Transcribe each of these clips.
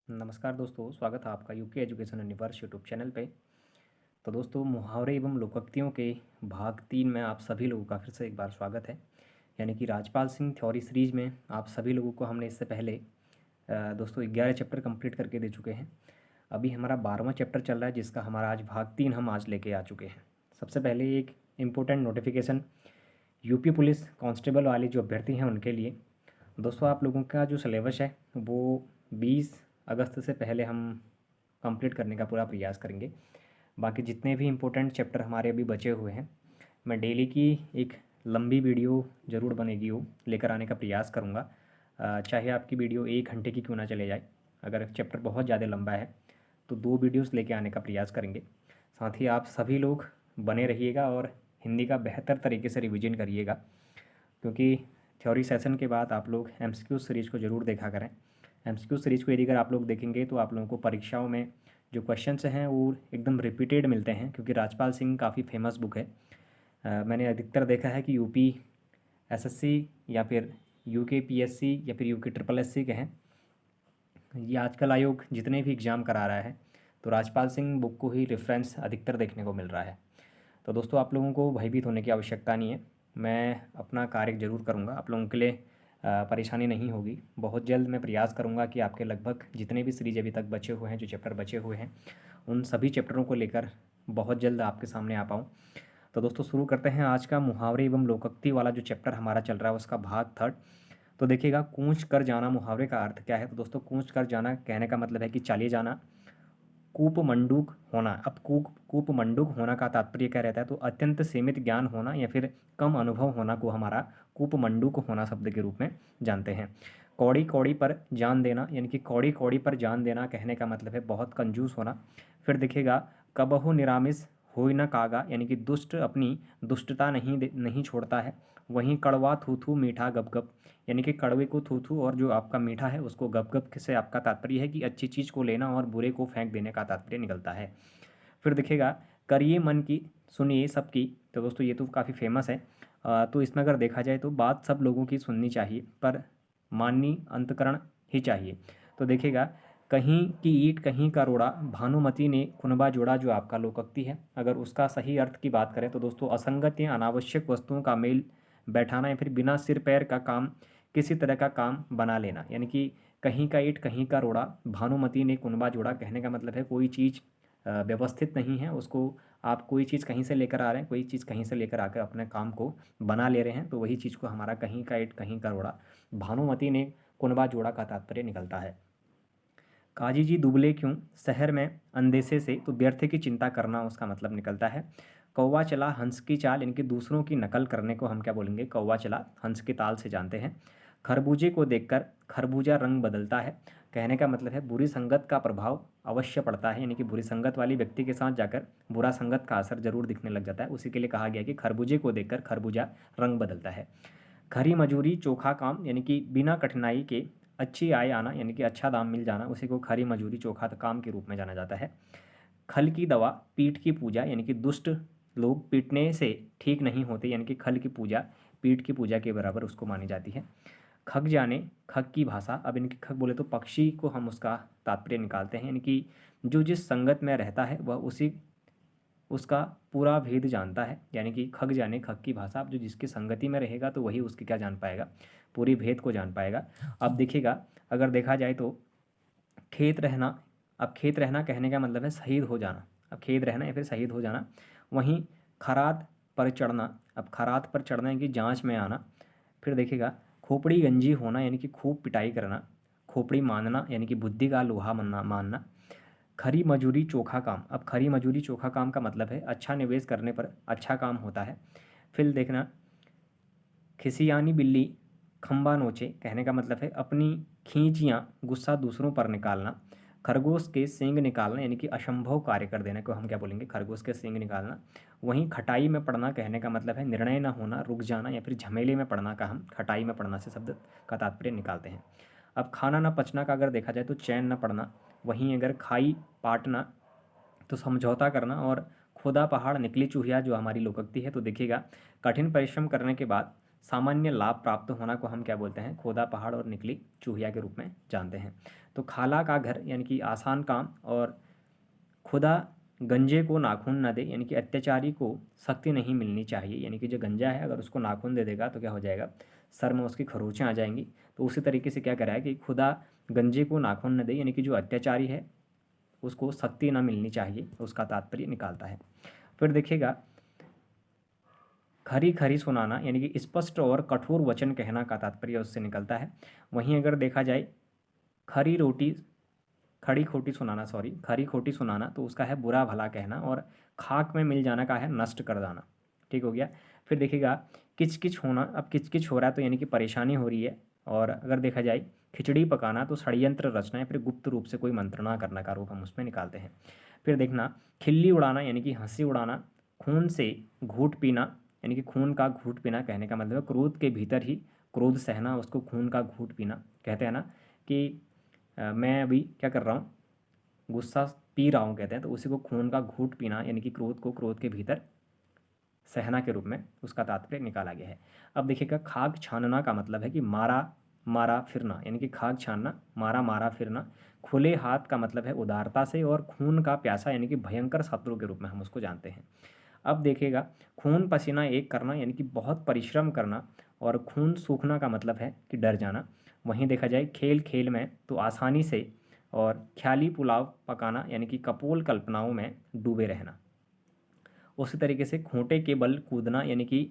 नमस्कार दोस्तों, स्वागत है आपका UK education universe YouTube channel पे। तो दोस्तों, मुहावरे एवं लोकोक्तियों के भाग 3 में आप सभी लोगों का फिर से एक बार स्वागत है। यानी कि राजपाल सिंह थ्योरी सीरीज में आप सभी लोगों को हमने इससे पहले दोस्तों 11 चैप्टर कंप्लीट करके दे चुके हैं। अभी हमारा 12वां चैप्टर चल रहा है, जिसका हमारा आज भाग 3 हम आज लेके आ चुके हैं। सबसे पहले एक important notification UP police constable वाले जो अभ्यर्थी हैं उनके लिए। दोस्तों, आप लोगों का जो सिलेबस है वो 20 अगस्त से पहले हम कंप्लीट करने का पूरा प्रयास करेंगे। बाकी जितने भी इम्पोर्टेंट चैप्टर हमारे अभी बचे हुए हैं, मैं डेली की एक लंबी वीडियो ज़रूर बनेगी वो लेकर आने का प्रयास करूँगा। चाहे आपकी वीडियो 1 घंटे की क्यों ना चले जाए। अगर चैप्टर बहुत ज़्यादा लंबा है तो 2 वीडियोस लेके आने का प्रयास करेंगे। साथ ही आप सभी लोग बने रहिएगा और हिंदी का बेहतर तरीके से रिवीजन करिएगा, क्योंकि थ्योरी सेशन के बाद आप लोग एमसीक्यू सीरीज़ को ज़रूर देखा करें। एमसीक्यू सीरीज़ को यदि अगर आप लोग देखेंगे तो आप लोगों को परीक्षाओं में जो क्वेश्चंस हैं वो एकदम रिपीटेड मिलते हैं, क्योंकि राजपाल सिंह काफ़ी फेमस बुक है। मैंने अधिकतर देखा है कि यूपी एसएससी या फिर यूके पीएससी या फिर यूके ट्रिपल एससी के हैं। ये आजकल आयोग जितने भी एग्ज़ाम करा रहा है तो राजपाल सिंह बुक को ही रेफरेंस अधिकतर देखने को मिल रहा है। तो दोस्तों, आप लोगों को भयभीत होने की आवश्यकता नहीं है। मैं अपना कार्य ज़रूर करूँगा, आप लोगों के लिए परेशानी नहीं होगी। बहुत जल्द मैं प्रयास करूँगा कि आपके लगभग जितने भी सीरीज अभी तक बचे हुए हैं, जो चैप्टर बचे हुए हैं, उन सभी चैप्टरों को लेकर बहुत जल्द आपके सामने आ पाऊँ। तो दोस्तों, शुरू करते हैं आज का मुहावरे एवं लोकोक्ति वाला जो चैप्टर हमारा चल रहा है उसका भाग 3। तो देखिएगा, कूच कर जाना मुहावरे का अर्थ क्या है। तो दोस्तों, कूच कर जाना कहने का मतलब है कि चालिए जाना। कूपमंडूक होना, अब कूपमंडूक होना का तात्पर्य क्या रहता है, तो अत्यंत सीमित ज्ञान होना या फिर कम अनुभव होना को हमारा कूपमंडूक होना शब्द के रूप में जानते हैं। कौड़ी कौड़ी पर जान देना, यानी कि कौड़ी कौड़ी पर जान देना कहने का मतलब है बहुत कंजूस होना। फिर देखिएगा, कबहु निरामिस होई न कागा, यानी कि दुष्ट अपनी दुष्टता नहीं छोड़ता है। वहीं कड़वा थू थू मीठा गप गप, यानी कि कड़वे को थू थू और जो आपका मीठा है उसको गप गप से आपका तात्पर्य है कि अच्छी चीज़ को लेना और बुरे को फेंक देने का तात्पर्य निकलता है। फिर देखिएगा, करिए मन की सुनिए सबकी। तो दोस्तों, ये तो काफ़ी फेमस है। तो इसमें अगर देखा जाए तो बात सब लोगों की सुननी चाहिए, पर माननी अंतकरण ही चाहिए। तो देखिएगा, कहीं की ईंट कहीं का रोड़ा, भानुमति ने कुनबा जोड़ा, जो आपका लोकोक्ति है। अगर उसका सही अर्थ की बात करें तो दोस्तों, असंगत या अनावश्यक वस्तुओं का मेल बैठाना या फिर बिना सिर पैर का काम किसी तरह का काम बना लेना, यानी कि कहीं का ईंट कहीं का रोड़ा, भानुमति ने कुनबा जोड़ा कहने का मतलब है कोई चीज़ व्यवस्थित नहीं है, उसको आप कोई चीज़ कहीं से लेकर आ रहे हैं, कोई चीज़ कहीं से लेकर आकर अपने काम को बना ले रहे हैं, तो वही चीज़ को हमारा कहीं का ईंट कहीं का रोड़ा, भानुमति ने कुनबा जोड़ा का तात्पर्य निकलता है। काजी जी दुबले क्यों शहर में अंदेशे से, तो व्यर्थ की चिंता करना उसका मतलब निकलता है। कौवा चला हंस की चाल, इनकी दूसरों की नकल करने को हम क्या बोलेंगे, कौवा चला हंस की ताल से जानते हैं। खरबूजे को देखकर खरबूजा रंग बदलता है, कहने का मतलब है बुरी संगत का प्रभाव अवश्य पड़ता है, यानी कि बुरी संगत वाली व्यक्ति के साथ जाकर बुरा संगत का असर जरूर दिखने लग जाता है। उसी के लिए कहा गया कि खरबूजे को देखकर खरबूजा रंग बदलता है। खरी मजूरी चोखा काम, यानी कि बिना कठिनाई के अच्छी आय आना, यानी कि अच्छा दाम मिल जाना, उसी को खरी मजूरी चोखा काम के रूप में जाना जाता है। खल की दवा पीठ की पूजा, यानी कि दुष्ट लोग पीटने से ठीक नहीं होते, यानी कि खल की पूजा पीठ की पूजा के बराबर उसको मानी जाती है। खग जाने खग की भाषा, अब इनकी खग बोले तो पक्षी को हम उसका तात्पर्य निकालते हैं, यानी कि जो जिस संगत में रहता है वह उसी उसका पूरा भेद जानता है, यानी कि खग जाने खग की भाषा, अब जो जिसकी संगति में रहेगा तो वही उसकी क्या जान पाएगा, पूरी भेद को जान पाएगा। अब देखिएगा, अगर देखा जाए तो खेत रहना, अब खेत रहना कहने का मतलब है शहीद हो जाना, अब खेत रहना या फिर शहीद हो जाना। वहीं खरात पर चढ़ना, अब खरात पर चढ़ना यानी कि जांच में आना। फिर देखिएगा, खोपड़ी गंजी होना, यानी कि खूब पिटाई करना। खोपड़ी मानना, यानी कि बुद्धि का लोहा मानना। खरी मजूरी चोखा काम, अब खरी मजूरी चोखा काम का मतलब है अच्छा निवेश करने पर अच्छा काम होता है। फिर देखना, खिसियानी बिल्ली खंबा नोचे, कहने का मतलब है अपनी खींचियाँ गुस्सा दूसरों पर निकालना। खरगोश के सींग निकालना, यानी कि असंभव कार्य कर देने को हम क्या बोलेंगे, खरगोश के सींग निकालना। वहीं खटाई में पड़ना कहने का मतलब है निर्णय न होना, रुक जाना, या फिर झमेले में पड़ना का हम खटाई में पड़ना से शब्द का तात्पर्य निकालते हैं। अब खाना न पचना का अगर देखा जाए तो चैन न पड़ना। वहीं अगर खाई पाटना तो समझौता करना। और खुदा पहाड़ निकली चूहिया, जो हमारी लोकोक्ति है, तो देखिएगा, कठिन परिश्रम करने के बाद सामान्य लाभ प्राप्त होना को हम क्या बोलते हैं, खोदा पहाड़ और निकली चूहिया के रूप में जानते हैं। तो खाला का घर यानी कि आसान काम, और खुदा गंजे को नाखून न दे यानी कि अत्याचारी को सख्ती नहीं मिलनी चाहिए, यानी कि जो गंजा है अगर उसको नाखून दे देगा तो क्या हो जाएगा, सर में उसकी खरोचें आ जाएंगी। तो उसी तरीके से क्या करा है कि खुदा गंजे को नाखून न दे यानी कि जो अत्याचारी है उसको सख्ती ना मिलनी चाहिए, उसका तात्पर्य निकालता है। फिर देखिएगा, खरी खरी सुनाना यानी कि स्पष्ट और कठोर वचन कहना का तात्पर्य उससे निकलता है। वहीं अगर देखा जाए खरी रोटी खड़ी खोटी सुनाना, सॉरी खरी खोटी सुनाना, तो उसका है बुरा भला कहना, और खाक में मिल जाना का है नष्ट कर देना। ठीक हो गया। फिर देखिएगा किच किच होना, अब किच किच हो रहा है तो यानी कि परेशानी हो रही है। और अगर देखा जाए खिचड़ी पकाना तो षड्यंत्र रचना या फिर गुप्त रूप से कोई मंत्रणा करना का रूप हम उसमें निकालते हैं। फिर देखना खिल्ली उड़ाना यानी कि हंसी उड़ाना, खून से घूट पीना यानी कि खून का घूट पीना कहने का मतलब है क्रोध के भीतर ही क्रोध सहना, उसको खून का घूट पीना कहते हैं ना, कि मैं अभी क्या कर रहा हूँ, गुस्सा पी रहा हूँ कहते हैं, तो उसी को खून का घूट पीना यानी कि क्रोध को क्रोध के भीतर सहना के रूप में उसका तात्पर्य निकाला गया है। अब देखिएगा खाक छानना का मतलब है कि मारा मारा फिरना, यानी कि खाक छानना, मारा मारा फिरना। खुले हाथ का मतलब है उदारता से, और खून का प्यासा यानी कि भयंकर शत्रु के रूप में हम उसको जानते हैं। अब देखिएगा खून पसीना एक करना यानी कि बहुत परिश्रम करना, और खून सूखना का मतलब है कि डर जाना। वहीं देखा जाए खेल खेल में तो आसानी से, और ख्याली पुलाव पकाना यानी कि कपोल कल्पनाओं में डूबे रहना। उसी तरीके से खूंटे के बल कूदना यानी कि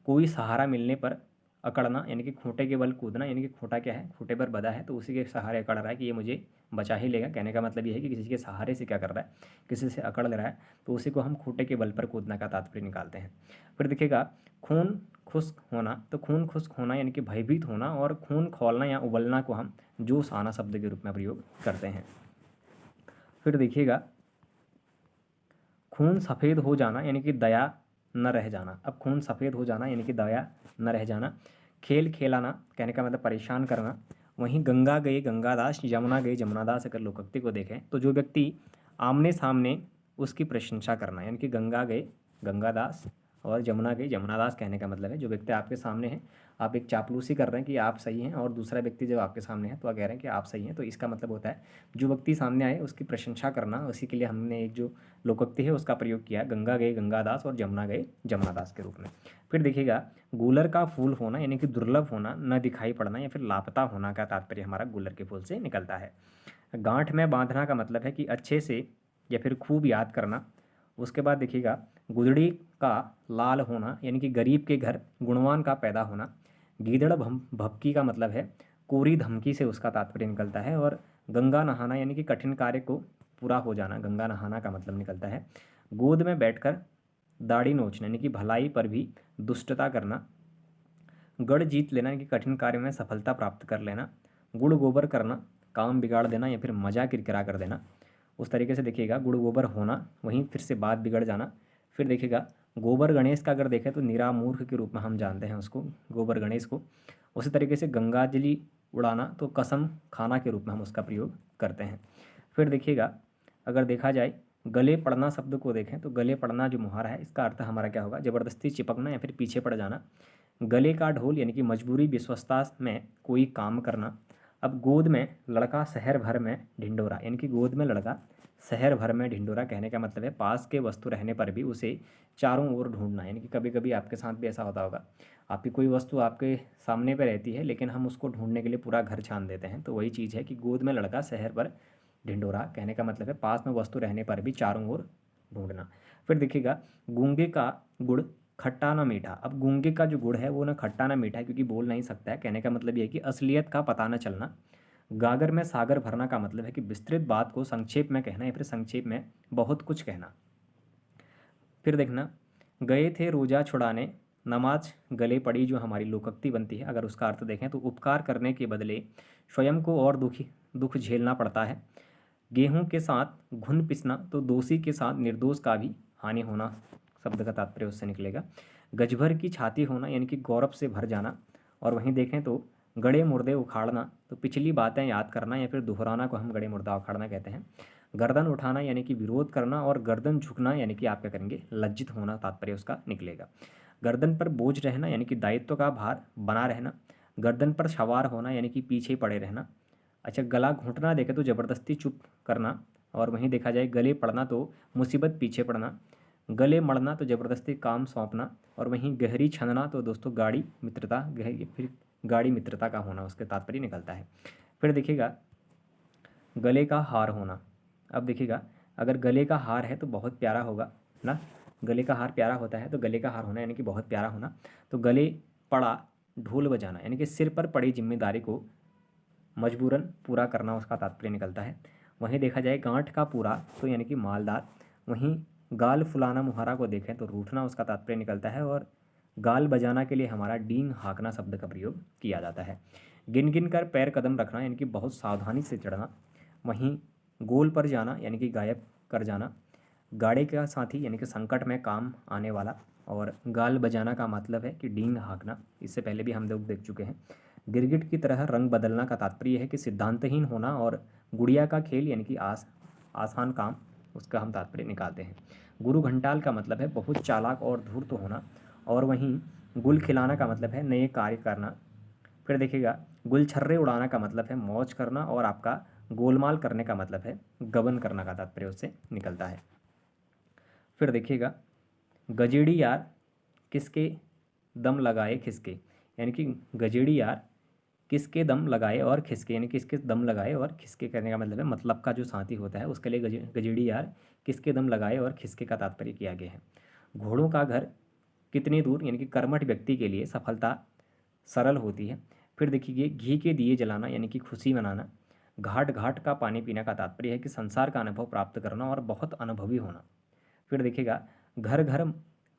कोई सहारा मिलने पर अकड़ना, यानी कि खूंटे के बल कूदना यानी कि खूंटा क्या है, खूंटे पर बधा है तो उसी के सहारे अकड़ रहा है कि ये मुझे बचा ही लेगा। कहने का मतलब ये है कि किसी के सहारे से क्या कर रहा है, किसी से अकड़ ले रहा है, तो उसी को हम खूंटे के बल पर कूदना का तात्पर्य निकालते हैं। फिर देखिएगा खून खुश्क होना, तो खून खुश्क होना यानी कि भयभीत होना, और खून खौलना या उबलना को हम जोश आना शब्द के रूप में प्रयोग करते हैं। फिर देखिएगा खून सफ़ेद हो जाना यानी कि दया न रह जाना। अब खून सफ़ेद हो जाना यानी कि दया न रह जाना। खेल खेलाना कहने का मतलब परेशान करना। वहीं गंगा गए गंगादास, यमुना गए जमुनादास, अगर लोकोक्ति को देखें तो जो व्यक्ति आमने सामने उसकी प्रशंसा करना, यानी कि गंगा गए गंगादास और जमुना गई जमुनादास कहने का मतलब है जो व्यक्ति आपके सामने है, आप एक चापलूसी कर रहे हैं कि आप सही हैं, और दूसरा व्यक्ति जब आपके सामने है तो आप कह रहे हैं कि आप सही हैं, तो इसका मतलब होता है जो व्यक्ति सामने आए उसकी प्रशंसा करना। उसी के लिए हमने एक जो लोकोक्ति है उसका प्रयोग किया, गंगा गए गंगादास और जमुना गए जमुनादास के रूप में। फिर देखिएगा गूलर का फूल होना यानी कि दुर्लभ होना, न दिखाई पड़ना या फिर लापता होना का तात्पर्य हमारा गूलर के फूल से निकलता है। गांठ में बांधना का मतलब है कि अच्छे से या फिर खूब याद करना। उसके बाद देखिएगा गुदड़ी का लाल होना यानी कि गरीब के घर गुणवान का पैदा होना। गीदड़ भभकी का मतलब है कोरी धमकी से उसका तात्पर्य निकलता है। और गंगा नहाना यानी कि कठिन कार्य को पूरा हो जाना, गंगा नहाना का मतलब निकलता है। गोद में बैठकर दाढ़ी नोचना यानी कि भलाई पर भी दुष्टता करना। गढ़ जीत लेना यानी कि कठिन कार्य में सफलता प्राप्त कर लेना। गुड़ गोबर करना, काम बिगाड़ देना या फिर मजा किरकिरा कर देना। उस तरीके से देखिएगा गुड़ गोबर होना, वहीं फिर से बात बिगड़ जाना। फिर देखिएगा गोबर गणेश का अगर देखें तो निरा मूर्ख के रूप में हम जानते हैं उसको, गोबर गणेश को। उसी तरीके से गंगाजलि उड़ाना तो कसम खाना के रूप में हम उसका प्रयोग करते हैं। फिर देखिएगा अगर देखा जाए गले पड़ना शब्द को देखें तो गले पड़ना जो मुहारा है इसका अर्थ हमारा क्या होगा, ज़बरदस्ती चिपकना या फिर पीछे पड़ जाना। गले का ढोल यानी कि मजबूरी विश्वस्ता में कोई काम करना। अब गोद में लड़का शहर भर में ढिंडोरा यानी कि गोद में लड़का शहर भर में ढिंडोरा कहने का मतलब है पास के वस्तु रहने पर भी उसे चारों ओर ढूंढना। यानी कि कभी कभी आपके साथ भी ऐसा होता होगा, आपकी कोई वस्तु आपके सामने पे रहती है लेकिन हम उसको ढूंढने के लिए पूरा घर छान देते हैं, तो वही चीज़ है कि गोद में लड़का शहर भर ढिंडोरा कहने का मतलब है पास में वस्तु रहने पर भी चारों ओर ढूंढना। फिर देखिएगा गूंगे का गुड़ खट्टा ना मीठा। अब गूंगे का जो गुड़ है वो ना खट्टा ना मीठा क्योंकि बोल नहीं सकता है, कहने का मतलब ये है कि असलियत का पता न चलना। गागर में सागर भरना का मतलब है कि विस्तृत बात को संक्षेप में कहना या फिर संक्षेप में बहुत कुछ कहना। फिर देखना गए थे रोजा छुड़ाने, नमाज गले पड़ी जो हमारी लोकोक्ति बनती है, अगर उसका अर्थ देखें तो उपकार करने के बदले स्वयं को और दुख झेलना पड़ता है। गेहूं के साथ घुन पिसना तो दोषी के साथ निर्दोष का भी हानि होना शब्द का तात्पर्य उससे निकलेगा। गजभर की छाती होना यानी कि गौरव से भर जाना। और वहीं देखें तो गड़े मुर्दे उखाड़ना तो पिछली बातें याद करना या फिर दोहराना को हम गड़े मुर्दा उखाड़ना कहते हैं। गर्दन उठाना यानी कि विरोध करना, और गर्दन झुकना यानी कि आप क्या करेंगे, लज्जित होना तात्पर्य उसका निकलेगा। गर्दन पर बोझ रहना यानी कि दायित्व का भार बना रहना। गर्दन पर सवार होना यानी कि पीछे पड़े रहना। अच्छा, गला घोंटना देखें तो ज़बरदस्ती चुप करना, और वहीं देखा जाए गले पड़ना तो मुसीबत पीछे पड़ना। गले मड़ना तो ज़बरदस्ती काम सौंपना, और वहीं गहरी छंदना तो दोस्तों गाढ़ी मित्रता, गहरी फिर गाढ़ी मित्रता का होना उसके तात्पर्य निकलता है। फिर देखिएगा गले का हार होना। अब देखिएगा अगर गले का हार है तो बहुत प्यारा होगा ना, गले का हार प्यारा होता है, तो गले का हार होना यानी कि बहुत प्यारा होना। तो गले पड़ा ढोल बजाना यानी कि सिर पर पड़ी जिम्मेदारी को मजबूरन पूरा करना उसका तात्पर्य निकलता है। वहीं देखा जाए गांठ का पूरा तो यानी कि मालदार। वहीं गाल फुलाना मुहारा को देखें तो रूठना उसका तात्पर्य निकलता है। और गाल बजाना के लिए हमारा डींग हाँकना शब्द का प्रयोग किया जाता है। गिन गिन कर पैर कदम रखना यानी कि बहुत सावधानी से चढ़ना। वहीं गोल पर जाना यानी कि गायब कर जाना। गाड़े का साथी यानी कि संकट में काम आने वाला। और गाल बजाना का मतलब है कि डींग हाँकना, इससे पहले भी हम लोग देख चुके हैं। गिरगिट की तरह रंग बदलना का तात्पर्य है कि सिद्धांतहीन होना। और गुड़िया का खेल यानी कि आसान काम, उसका हम तात्पर्य निकालते हैं। गुरु घंटाल का मतलब है बहुत चालाक और धूर्त होना। और वहीं गुल खिलाना का मतलब है नए कार्य करना। फिर देखिएगा गुलछर्रे उड़ाना का मतलब है मौज करना, और आपका गोलमाल करने का मतलब है गबन करना का तात्पर्य उससे निकलता है। फिर देखिएगा गजेड़ी यार किसके दम लगाए खिसके, यानी कि गजेड़ी यार किसके दम लगाए और खिसके, यानी किसके दम लगाए और खिसके करने का मतलब है मतलब का जो साथी होता है उसके लिए गजेड़ी यार किसके दम लगाए और खिसके का तात्पर्य किया गया है। घोड़ों का घर कितनी दूर, यानी कि कर्मठ व्यक्ति के लिए सफलता सरल होती है। फिर देखिए घी के दिए जलाना यानी कि खुशी मनाना। घाट घाट का पानी पीना का तात्पर्य है कि संसार का अनुभव प्राप्त करना और बहुत अनुभवी होना। फिर देखिएगा घर घर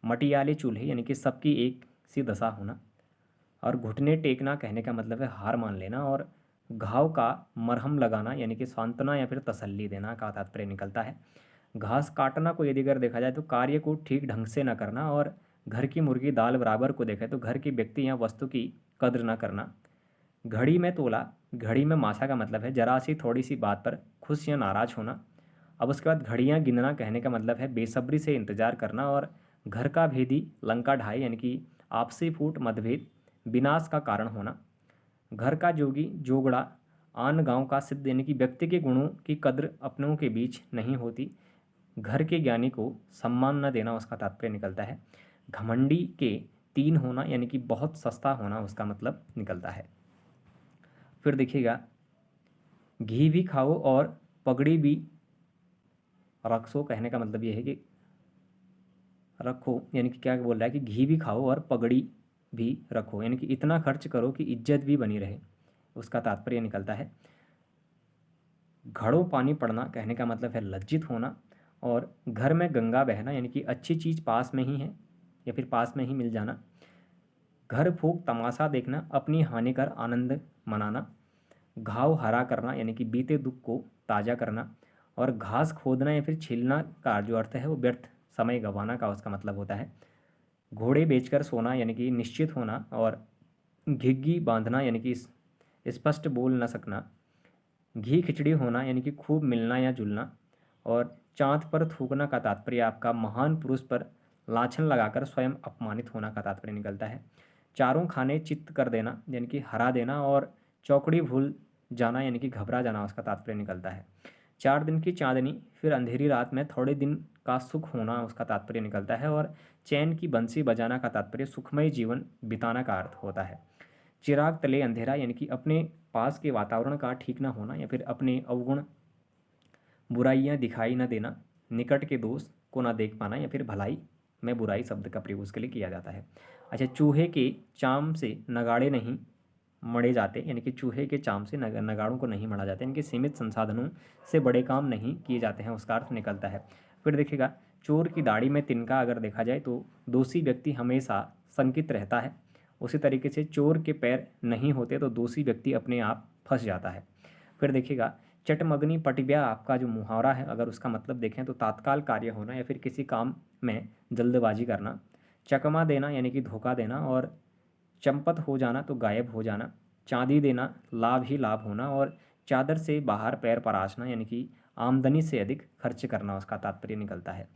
मटियाले चूल्हे यानी कि सबकी एक सी दशा होना। और घुटने टेकना कहने का मतलब है हार मान लेना। और घाव का मरहम लगाना यानी कि सांत्वना या फिर तसल्ली देना का तात्पर्य निकलता है। घास काटना को यदि अगर देखा जाए तो कार्य को ठीक ढंग से न करना। और घर की मुर्गी दाल बराबर को देखें तो घर के व्यक्ति या वस्तु की कद्र न करना। घड़ी में तोला घड़ी में मासा का मतलब है जरा सी थोड़ी सी बात पर खुश या नाराज होना। अब उसके बाद घड़ियाँ गिनना कहने का मतलब है बेसब्री से इंतजार करना। और घर का भेदी लंका ढाई यानी कि आपसी फूट मतभेद विनाश का कारण होना। घर का जोगी जोगड़ा आन गांव का सिद्ध यानी कि व्यक्ति के गुणों की कद्र अपनों के बीच नहीं होती। घर के ज्ञानी को सम्मान न देना उसका तात्पर्य निकलता है। घमंडी के तीन होना यानी कि बहुत सस्ता होना उसका मतलब निकलता है। फिर देखिएगा घी भी खाओ और पगड़ी भी रखो कहने का मतलब यह है कि रखो, यानी कि क्या बोल रहा है कि घी भी खाओ और पगड़ी भी रखो, यानी कि इतना खर्च करो कि इज्जत भी बनी रहे, उसका तात्पर्य निकलता है। घड़ों पानी पड़ना कहने का मतलब है लज्जित होना। और घर में गंगा बहना यानी कि अच्छी चीज़ पास में ही है या फिर पास में ही मिल जाना। घर फूक तमाशा देखना अपनी हानि कर आनंद मनाना। घाव हरा करना यानी कि बीते दुख को ताज़ा करना। और घास खोदना या फिर छीलना का जो अर्थ है वो व्यर्थ समय गंवाना का उसका मतलब होता है। घोड़े बेचकर सोना यानी कि निश्चित होना। और घिग्गी बांधना यानी कि स्पष्ट बोल न सकना। घी खिचड़ी होना यानी कि खूब मिलना या जुलना। और चाँद पर थूकना का तात्पर्य आपका महान पुरुष पर लाछन लगाकर स्वयं अपमानित होना का तात्पर्य निकलता है। चारों खाने चित्त कर देना यानी कि हरा देना। और चौकड़ी भूल जाना यानी कि घबरा जाना उसका तात्पर्य निकलता है। 4 दिन की चांदनी फिर अंधेरी रात में थोड़े दिन का सुख होना उसका तात्पर्य निकलता है। और चैन की बंसी बजाना का तात्पर्य सुखमय जीवन बिताना का अर्थ होता है। चिराग तले अंधेरा यानी कि अपने पास के वातावरण का ठीक न होना या फिर अपने अवगुण बुराइयां दिखाई न देना। निकट के दोस्त को ना देख पाना या फिर भलाई में बुराई शब्द का प्रयोग उसके लिए किया जाता है। अच्छा, चूहे के चाम से नगाड़े नहीं मढ़े जाते, यानी कि चूहे के चाम से नगाड़ों को नहीं मढ़ा जाता, यानी कि सीमित संसाधनों से बड़े काम नहीं किए जाते हैं, उसका अर्थ निकलता है। फिर देखिएगा चोर की दाढ़ी में तिनका अगर देखा जाए तो दोषी व्यक्ति हमेशा शंकित रहता है। उसी तरीके से चोर के पैर नहीं होते तो दोषी व्यक्ति अपने आप फंस जाता है। फिर देखिएगा चटमगनी पटिब्या आपका जो मुहावरा है अगर उसका मतलब देखें तो तात्काल कार्य होना या फिर किसी काम में जल्दबाजी करना। चकमा देना यानी कि धोखा देना। और चंपत हो जाना तो गायब हो जाना। चांदी देना लाभ ही लाभ होना। और चादर से बाहर पैर पराशना यानी कि आमदनी से अधिक खर्च करना उसका तात्पर्य निकलता है।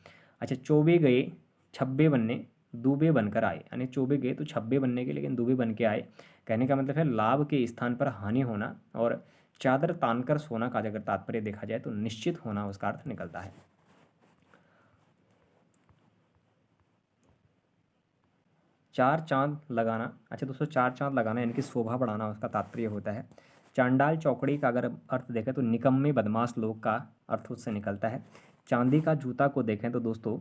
अच्छा, चौबे गए छब्बे बनने दूबे बनकर आए, यानी चौबे गए तो छब्बे बनने के, लेकिन दूबे बन के आए। कहने का मतलब है लाभ के स्थान पर हानि होना, और चादर तानकर सोना का अगर तात्पर्य देखा जाए तो निश्चित होना उसका अर्थ निकलता है। चार चांद लगाना, अच्छा दोस्तों, चार चांद लगाना यानी कि शोभा बढ़ाना उसका तात्पर्य होता है। चांडाल चौकड़ी का अगर अर्थ देखें तो निकम्मे बदमाश लोग का अर्थ उससे निकलता है। चांदी का जूता को देखें तो दोस्तों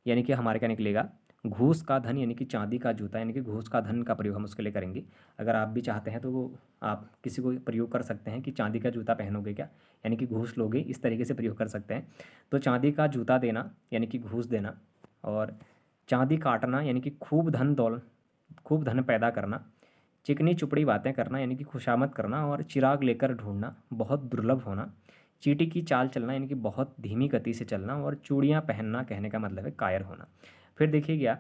यानी कि हमारे क्या निकलेगा, घूस का धन, यानी कि चांदी का जूता, यानी कि घूस का धन का प्रयोग हम उसके लिए करेंगे। अगर आप भी चाहते हैं तो वो आप किसी को प्रयोग कर सकते हैं कि चांदी का जूता पहनोगे क्या, यानी कि घूस लोगे, इस तरीके से प्रयोग कर सकते हैं। तो चांदी का जूता देना यानी कि घूस देना, और चांदी काटना यानी कि खूब धन पैदा करना। चिकनी चुपड़ी बातें करना यानी कि खुशामद करना, और चिराग लेकर ढूंढना, बहुत दुर्लभ होना। चींटी की चाल चलना यानी कि बहुत धीमी गति से चलना, और चूड़ियाँ पहनना कहने का मतलब है कायर होना। फिर देखिएगा,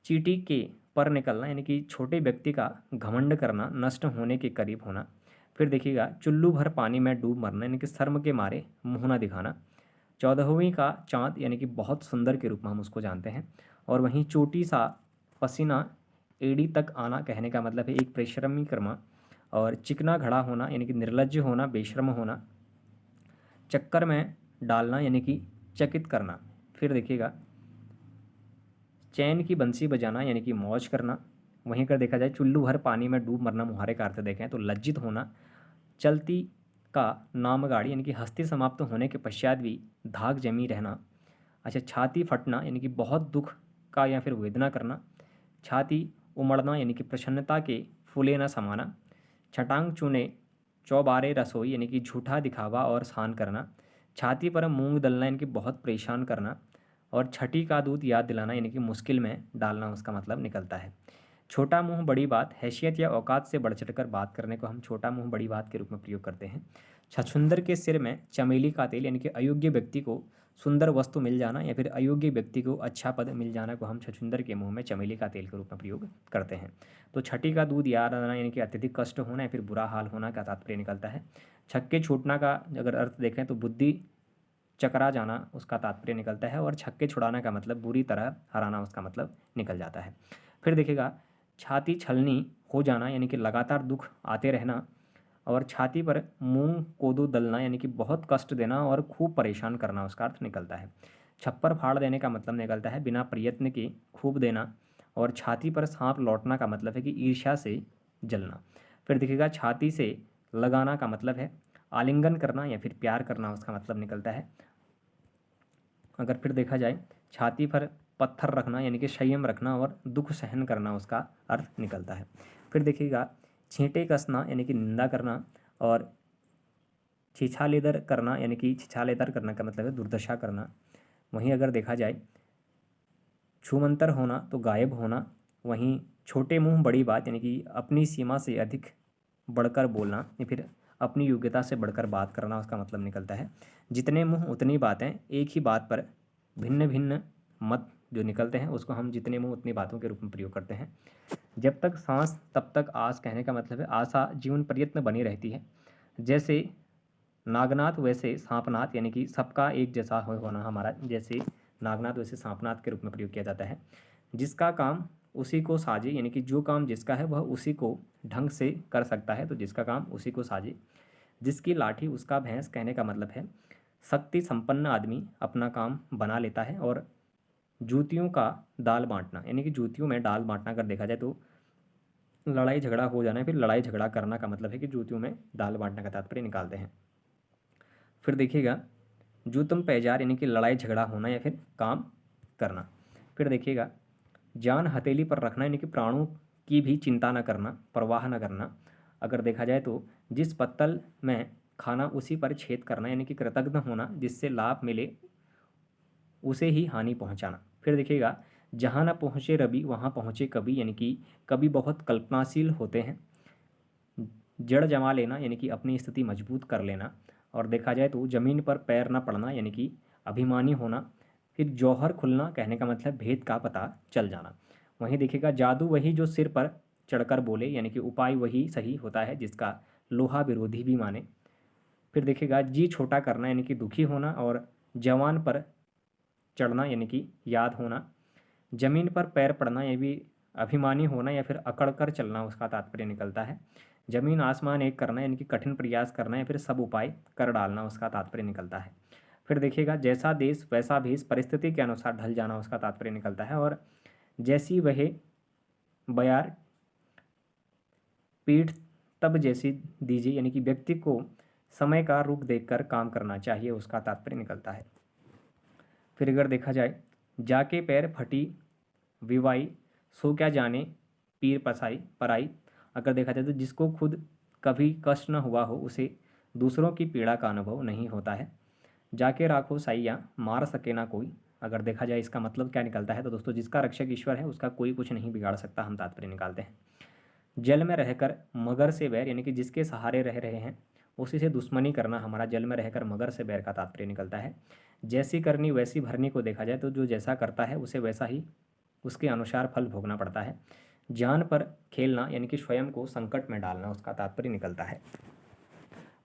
चींटी के पर निकलना यानी कि छोटे व्यक्ति का घमंड करना, नष्ट होने के करीब होना। फिर देखिएगा, चुल्लू भर पानी में डूब मरना यानी कि शर्म के मारे मुँह न दिखाना। 14वीं का चाँद यानी कि बहुत सुंदर के रूप में हम उसको जानते हैं। और वहीं चोटी सा पसीना एड़ी तक आना कहने का मतलब है एक परिश्रमी कर्मा। और चिकना घड़ा होना यानी कि निर्लज्ज होना, बेशर्म होना। चक्कर में डालना यानी कि चकित करना। फिर देखिएगा, चैन की बंसी बजाना यानी कि मौज करना। वहीं अगर देखा जाए, चुल्लू भर पानी में डूब मरना मुहारे का अर्थ देखें तो लज्जित होना। चलती का नाम गाड़ी यानी कि हस्ती समाप्त होने के पश्चात भी धाक जमी रहना। अच्छा, छाती फटना यानी कि बहुत दुख का या फिर वेदना करना। छाती उमड़ना यानी कि प्रसन्नता के फूले न समाना। छटांग चूने चौबारे रसोई यानी कि झूठा दिखावा और सान करना। छाती पर मूंग दलना यानी कि बहुत परेशान करना। और छठी का दूध याद दिलाना यानी कि मुश्किल में डालना उसका मतलब निकलता है। छोटा मुंह बड़ी बात, हैसियत या औकात से बढ़ चढ़कर बात करने को हम छोटा मुंह बड़ी बात के रूप में प्रयोग करते हैं। छछूंदर के सिर में चमेली का तेल यानी कि अयोग्य व्यक्ति को सुंदर वस्तु मिल जाना, या फिर अयोग्य व्यक्ति को अच्छा पद मिल जाना को हम छछूंदर के मुंह में चमेली का तेल के रूप में प्रयोग करते हैं। तो छठी का दूध याद आना यानी कि अत्यधिक कष्ट होना या फिर बुरा हाल होना का तात्पर्य निकलता है। छक्के छूटना का अगर अर्थ देखें तो बुद्धि चकरा जाना उसका तात्पर्य निकलता है। और छक्के छुड़ाना का मतलब बुरी तरह हराना उसका मतलब निकल जाता है। फिर देखिएगा, छाती छलनी हो जाना यानी कि लगातार दुख आते रहना। और छाती पर मूंग कोदो दलना यानी कि बहुत कष्ट देना और खूब परेशान करना उसका अर्थ निकलता है। छप्पर फाड़ देने का मतलब निकलता है बिना प्रयत्न के खूब देना। और छाती पर सांप लौटना का मतलब है कि ईर्ष्या से जलना। फिर देखिएगा, छाती से लगाना का मतलब है आलिंगन करना या फिर प्यार करना उसका मतलब निकलता है। अगर फिर देखा जाए, छाती पर पत्थर रखना यानी कि संयम रखना और दुख सहन करना उसका अर्थ निकलता है। फिर देखिएगा, छींटे कसना यानी कि निंदा करना। और छिछालेदर करना यानी कि छिछालेदर करना का मतलब है दुर्दशा करना। वहीं अगर देखा जाए, छूमंतर होना तो गायब होना। वहीं छोटे मुंह बड़ी बात यानी कि अपनी सीमा से अधिक बढ़कर बोलना या फिर अपनी योग्यता से बढ़कर बात करना उसका मतलब निकलता है। जितने मुंह उतनी बातें, एक ही बात पर भिन्न भिन्न मत जो निकलते हैं उसको हम जितने मुंह उतनी बातों के रूप में प्रयोग करते हैं। जब तक सांस तब तक आस कहने का मतलब है आशा जीवन प्रयत्न बनी रहती है। जैसे नागनाथ वैसे सांपनाथ यानी कि सबका एक जैसा होना हमारा, जैसे नागनाथ वैसे सांपनाथ के रूप में प्रयोग किया जाता है। जिसका काम उसी को साजे यानी कि जो काम जिसका है वह उसी को ढंग से कर सकता है, तो जिसका काम उसी को साजे। जिसकी लाठी उसका भैंस कहने का मतलब है शक्ति संपन्न आदमी अपना काम बना लेता है। और जूतियों का दाल बांटना यानी कि जूतियों में डाल बांटना अगर देखा जाए तो लड़ाई झगड़ा हो जाना है, फिर लड़ाई झगड़ा करना का मतलब है कि जूतियों में दाल बांटने का तात्पर्य निकालते हैं। फिर देखिएगा, जूतम पैजार यानी कि लड़ाई झगड़ा होना या फिर काम करना। फिर देखिएगा, जान हथेली पर रखना यानी कि प्राणों की भी चिंता न करना, परवाह न करना। अगर देखा जाए तो जिस पत्तल में खाना उसी पर छेद करना यानी कि कृतज्ञ होना, जिससे लाभ मिले उसे ही हानि पहुंचाना। फिर देखिएगा, जहाँ न पहुँचे रवि वहाँ पहुँचे कवि यानी कि कवि बहुत कल्पनाशील होते हैं। जड़ जमा लेना यानी कि अपनी स्थिति मजबूत कर लेना। और देखा जाए तो ज़मीन पर पैर न पड़ना यानी कि अभिमानी होना। फिर जौहर खुलना कहने का मतलब भेद का पता चल जाना। वहीं देखिएगा, जादू वही जो सिर पर चढ़कर बोले यानी कि उपाय वही सही होता है जिसका लोहा विरोधी भी माने। फिर देखिएगा, जी छोटा करना यानी कि दुखी होना। और जवान पर चढ़ना यानी कि याद होना। जमीन पर पैर पड़ना, ये भी अभिमानी होना या फिर अकड़ कर चलना उसका तात्पर्य निकलता है। जमीन आसमान एक करना यानी कि कठिन प्रयास करना या फिर सब उपाय कर डालना उसका तात्पर्य निकलता है। फिर देखिएगा, जैसा देश वैसा भेष, परिस्थिति के अनुसार ढल जाना उसका तात्पर्य निकलता है। और जैसी वह बयार पीठ तब जैसी दीजिए, यानी कि व्यक्ति को समय का रुख देखकर काम करना चाहिए उसका तात्पर्य निकलता है। फिर अगर देखा जाए, जाके पैर फटी विवाई, सो क्या जाने पीर पसाई पराई। अगर देखा जाए तो जिसको खुद कभी कष्ट न हुआ हो उसे दूसरों की पीड़ा का अनुभव नहीं होता है। जाके राखो साइया, मार सके ना कोई। अगर देखा जाए इसका मतलब क्या निकलता है, तो दोस्तों जिसका रक्षक ईश्वर है उसका कोई कुछ नहीं बिगाड़ सकता, हम तात्पर्य निकालते हैं। जल में रहकर मगर से बैर, यानी कि जिसके सहारे रह रहे हैं उसी से दुश्मनी करना हमारा जल में रहकर मगर से बैर का तात्पर्य निकलता है। जैसी करनी वैसी भरनी को देखा जाए तो जो जैसा करता है उसे वैसा ही उसके अनुसार फल भोगना पड़ता है। जान पर खेलना यानी कि स्वयं को संकट में डालना उसका तात्पर्य निकलता है।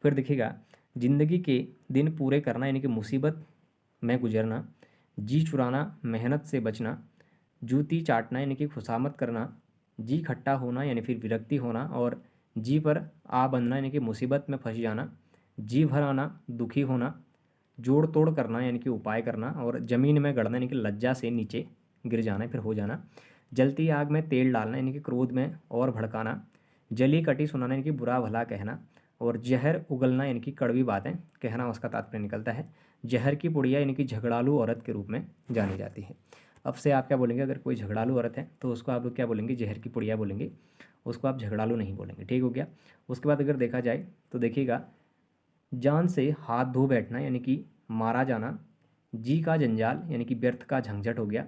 फिर देखिएगा, जिंदगी के दिन पूरे करना यानी कि मुसीबत में गुजरना, जी चुराना मेहनत से बचना, जूती चाटना यानी कि खुशामद करना, जी खट्टा होना यानी फिर विरक्ति होना, और जी पर आ बंधना यानी कि मुसीबत में फंस जाना, जी भर आना दुखी होना, जोड़ तोड़ करना यानी कि उपाय करना, और ज़मीन में गड़ना यानी कि लज्जा से नीचे गिर जाना फिर हो जाना, जलती आग में तेल डालना यानी कि क्रोध में और भड़काना, जली कटी सुनाना यानी कि बुरा भला कहना, और जहर उगलना यानी कि कड़वी बातें कहना उसका तात्पर्य निकलता है। जहर की पुड़िया यानी कि झगड़ालू औरत के रूप में जानी जाती है। अब से आप क्या बोलेंगे, अगर कोई झगड़ालू औरत है तो उसको आप क्या बोलेंगे, जहर की पुड़िया बोलेंगे, उसको आप झगड़ालू नहीं बोलेंगे। ठीक हो गया। उसके बाद अगर देखा जाए तो देखिएगा, जान से हाथ धो बैठना यानी कि मारा जाना, जी का जंजाल यानी कि व्यर्थ का झंझट हो गया,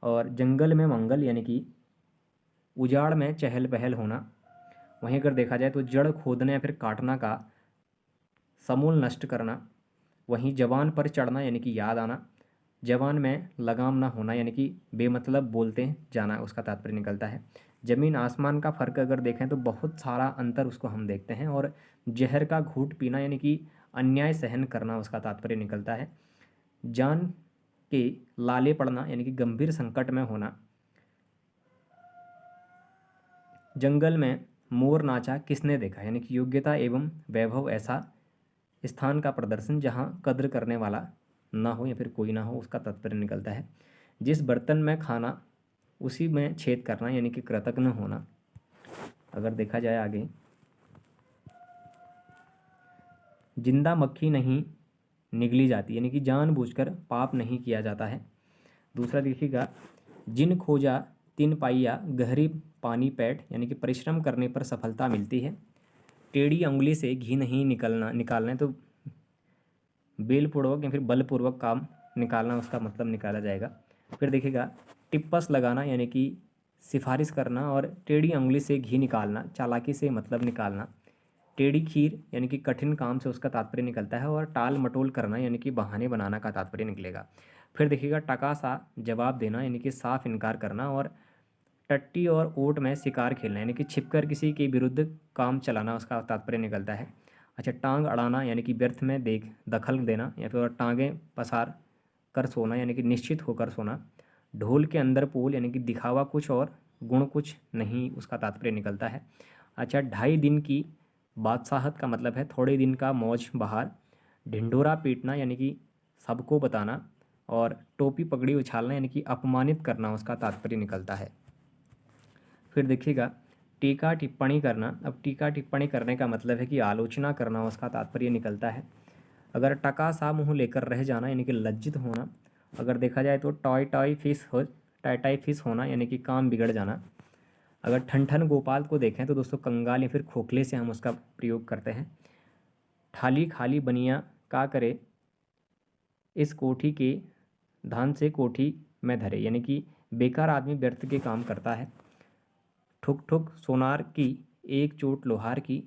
और जंगल में मंगल यानी कि उजाड़ में चहल पहल होना। वहीं अगर देखा जाए तो जड़ खोदना या फिर काटना का समूल नष्ट करना। वहीं जवान पर चढ़ना यानी कि याद आना, जवान में लगाम ना होना यानी कि बेमतलब बोलते जाना उसका तात्पर्य निकलता है। ज़मीन आसमान का फ़र्क अगर देखें तो बहुत सारा अंतर उसको हम देखते हैं। और जहर का घूंट पीना यानी कि अन्याय सहन करना उसका तात्पर्य निकलता है। जान के लाले पड़ना यानी कि गंभीर संकट में होना। जंगल में मोर नाचा किसने देखा यानी कि योग्यता एवं वैभव, ऐसा स्थान का प्रदर्शन जहाँ कद्र करने वाला ना हो या फिर कोई ना हो उसका तात्पर्य निकलता है। जिस बर्तन में खाना उसी में छेद करना यानी कि कृतज्ञ होना। अगर देखा जाए आगे, जिंदा मक्खी नहीं निगली जाती यानी कि जानबूझकर पाप नहीं किया जाता है। दूसरा देखिएगा, जिन खोजा तिन पाइया गहरी पानी पैठ यानी कि परिश्रम करने पर सफलता मिलती है। टेढ़ी उंगली से घी नहीं निकालना है तो बेलपूर्वक या फिर बलपूर्वक काम निकालना उसका मतलब निकाला जाएगा। फिर देखिएगा, टिप्पस लगाना यानी कि सिफारिश करना, और टेढ़ी उंगली से घी निकालना चालाकी से मतलब निकालना। टेढ़ी खीर यानी कि कठिन काम से उसका तात्पर्य निकलता है, और टाल मटोल करना यानी कि बहाने बनाना का तात्पर्य निकलेगा। फिर देखिएगा, टका सा जवाब देना यानी कि साफ इनकार करना, और टट्टी और ओट में शिकार खेलना यानी कि छिपकर किसी के विरुद्ध काम चलाना उसका तात्पर्य निकलता है। अच्छा, टांग अड़ाना यानी कि व्यर्थ में दखल देना, या फिर टांगें पसार कर सोना यानी कि निश्चित होकर सोना। ढोल के अंदर पोल यानी कि दिखावा कुछ और गुण कुछ नहीं उसका तात्पर्य निकलता है। अच्छा, 2.5 दिन की बादशाहत का मतलब है थोड़े दिन का मौज बहार। ढिंढोरा पीटना यानी कि सबको बताना, और टोपी पगड़ी उछालना यानी कि अपमानित करना उसका तात्पर्य निकलता है। फिर देखिएगा, टीका टिप्पणी करना। अब टीका टिप्पणी करने का मतलब है कि आलोचना करना उसका तात्पर्य निकलता है। अगर टका सा मुँह लेकर रह जाना यानी कि लज्जित होना। अगर देखा जाए तो टाई फिश होना यानी कि काम बिगड़ जाना। अगर ठन गोपाल को देखें तो दोस्तों कंगाल या फिर खोखले से हम उसका प्रयोग करते हैं। थाली खाली बनिया का करे, इस कोठी के धान से कोठी में धरे यानी कि बेकार आदमी व्यर्थ के काम करता है। ठुक ठुक सोनार की, एक चोट लोहार की।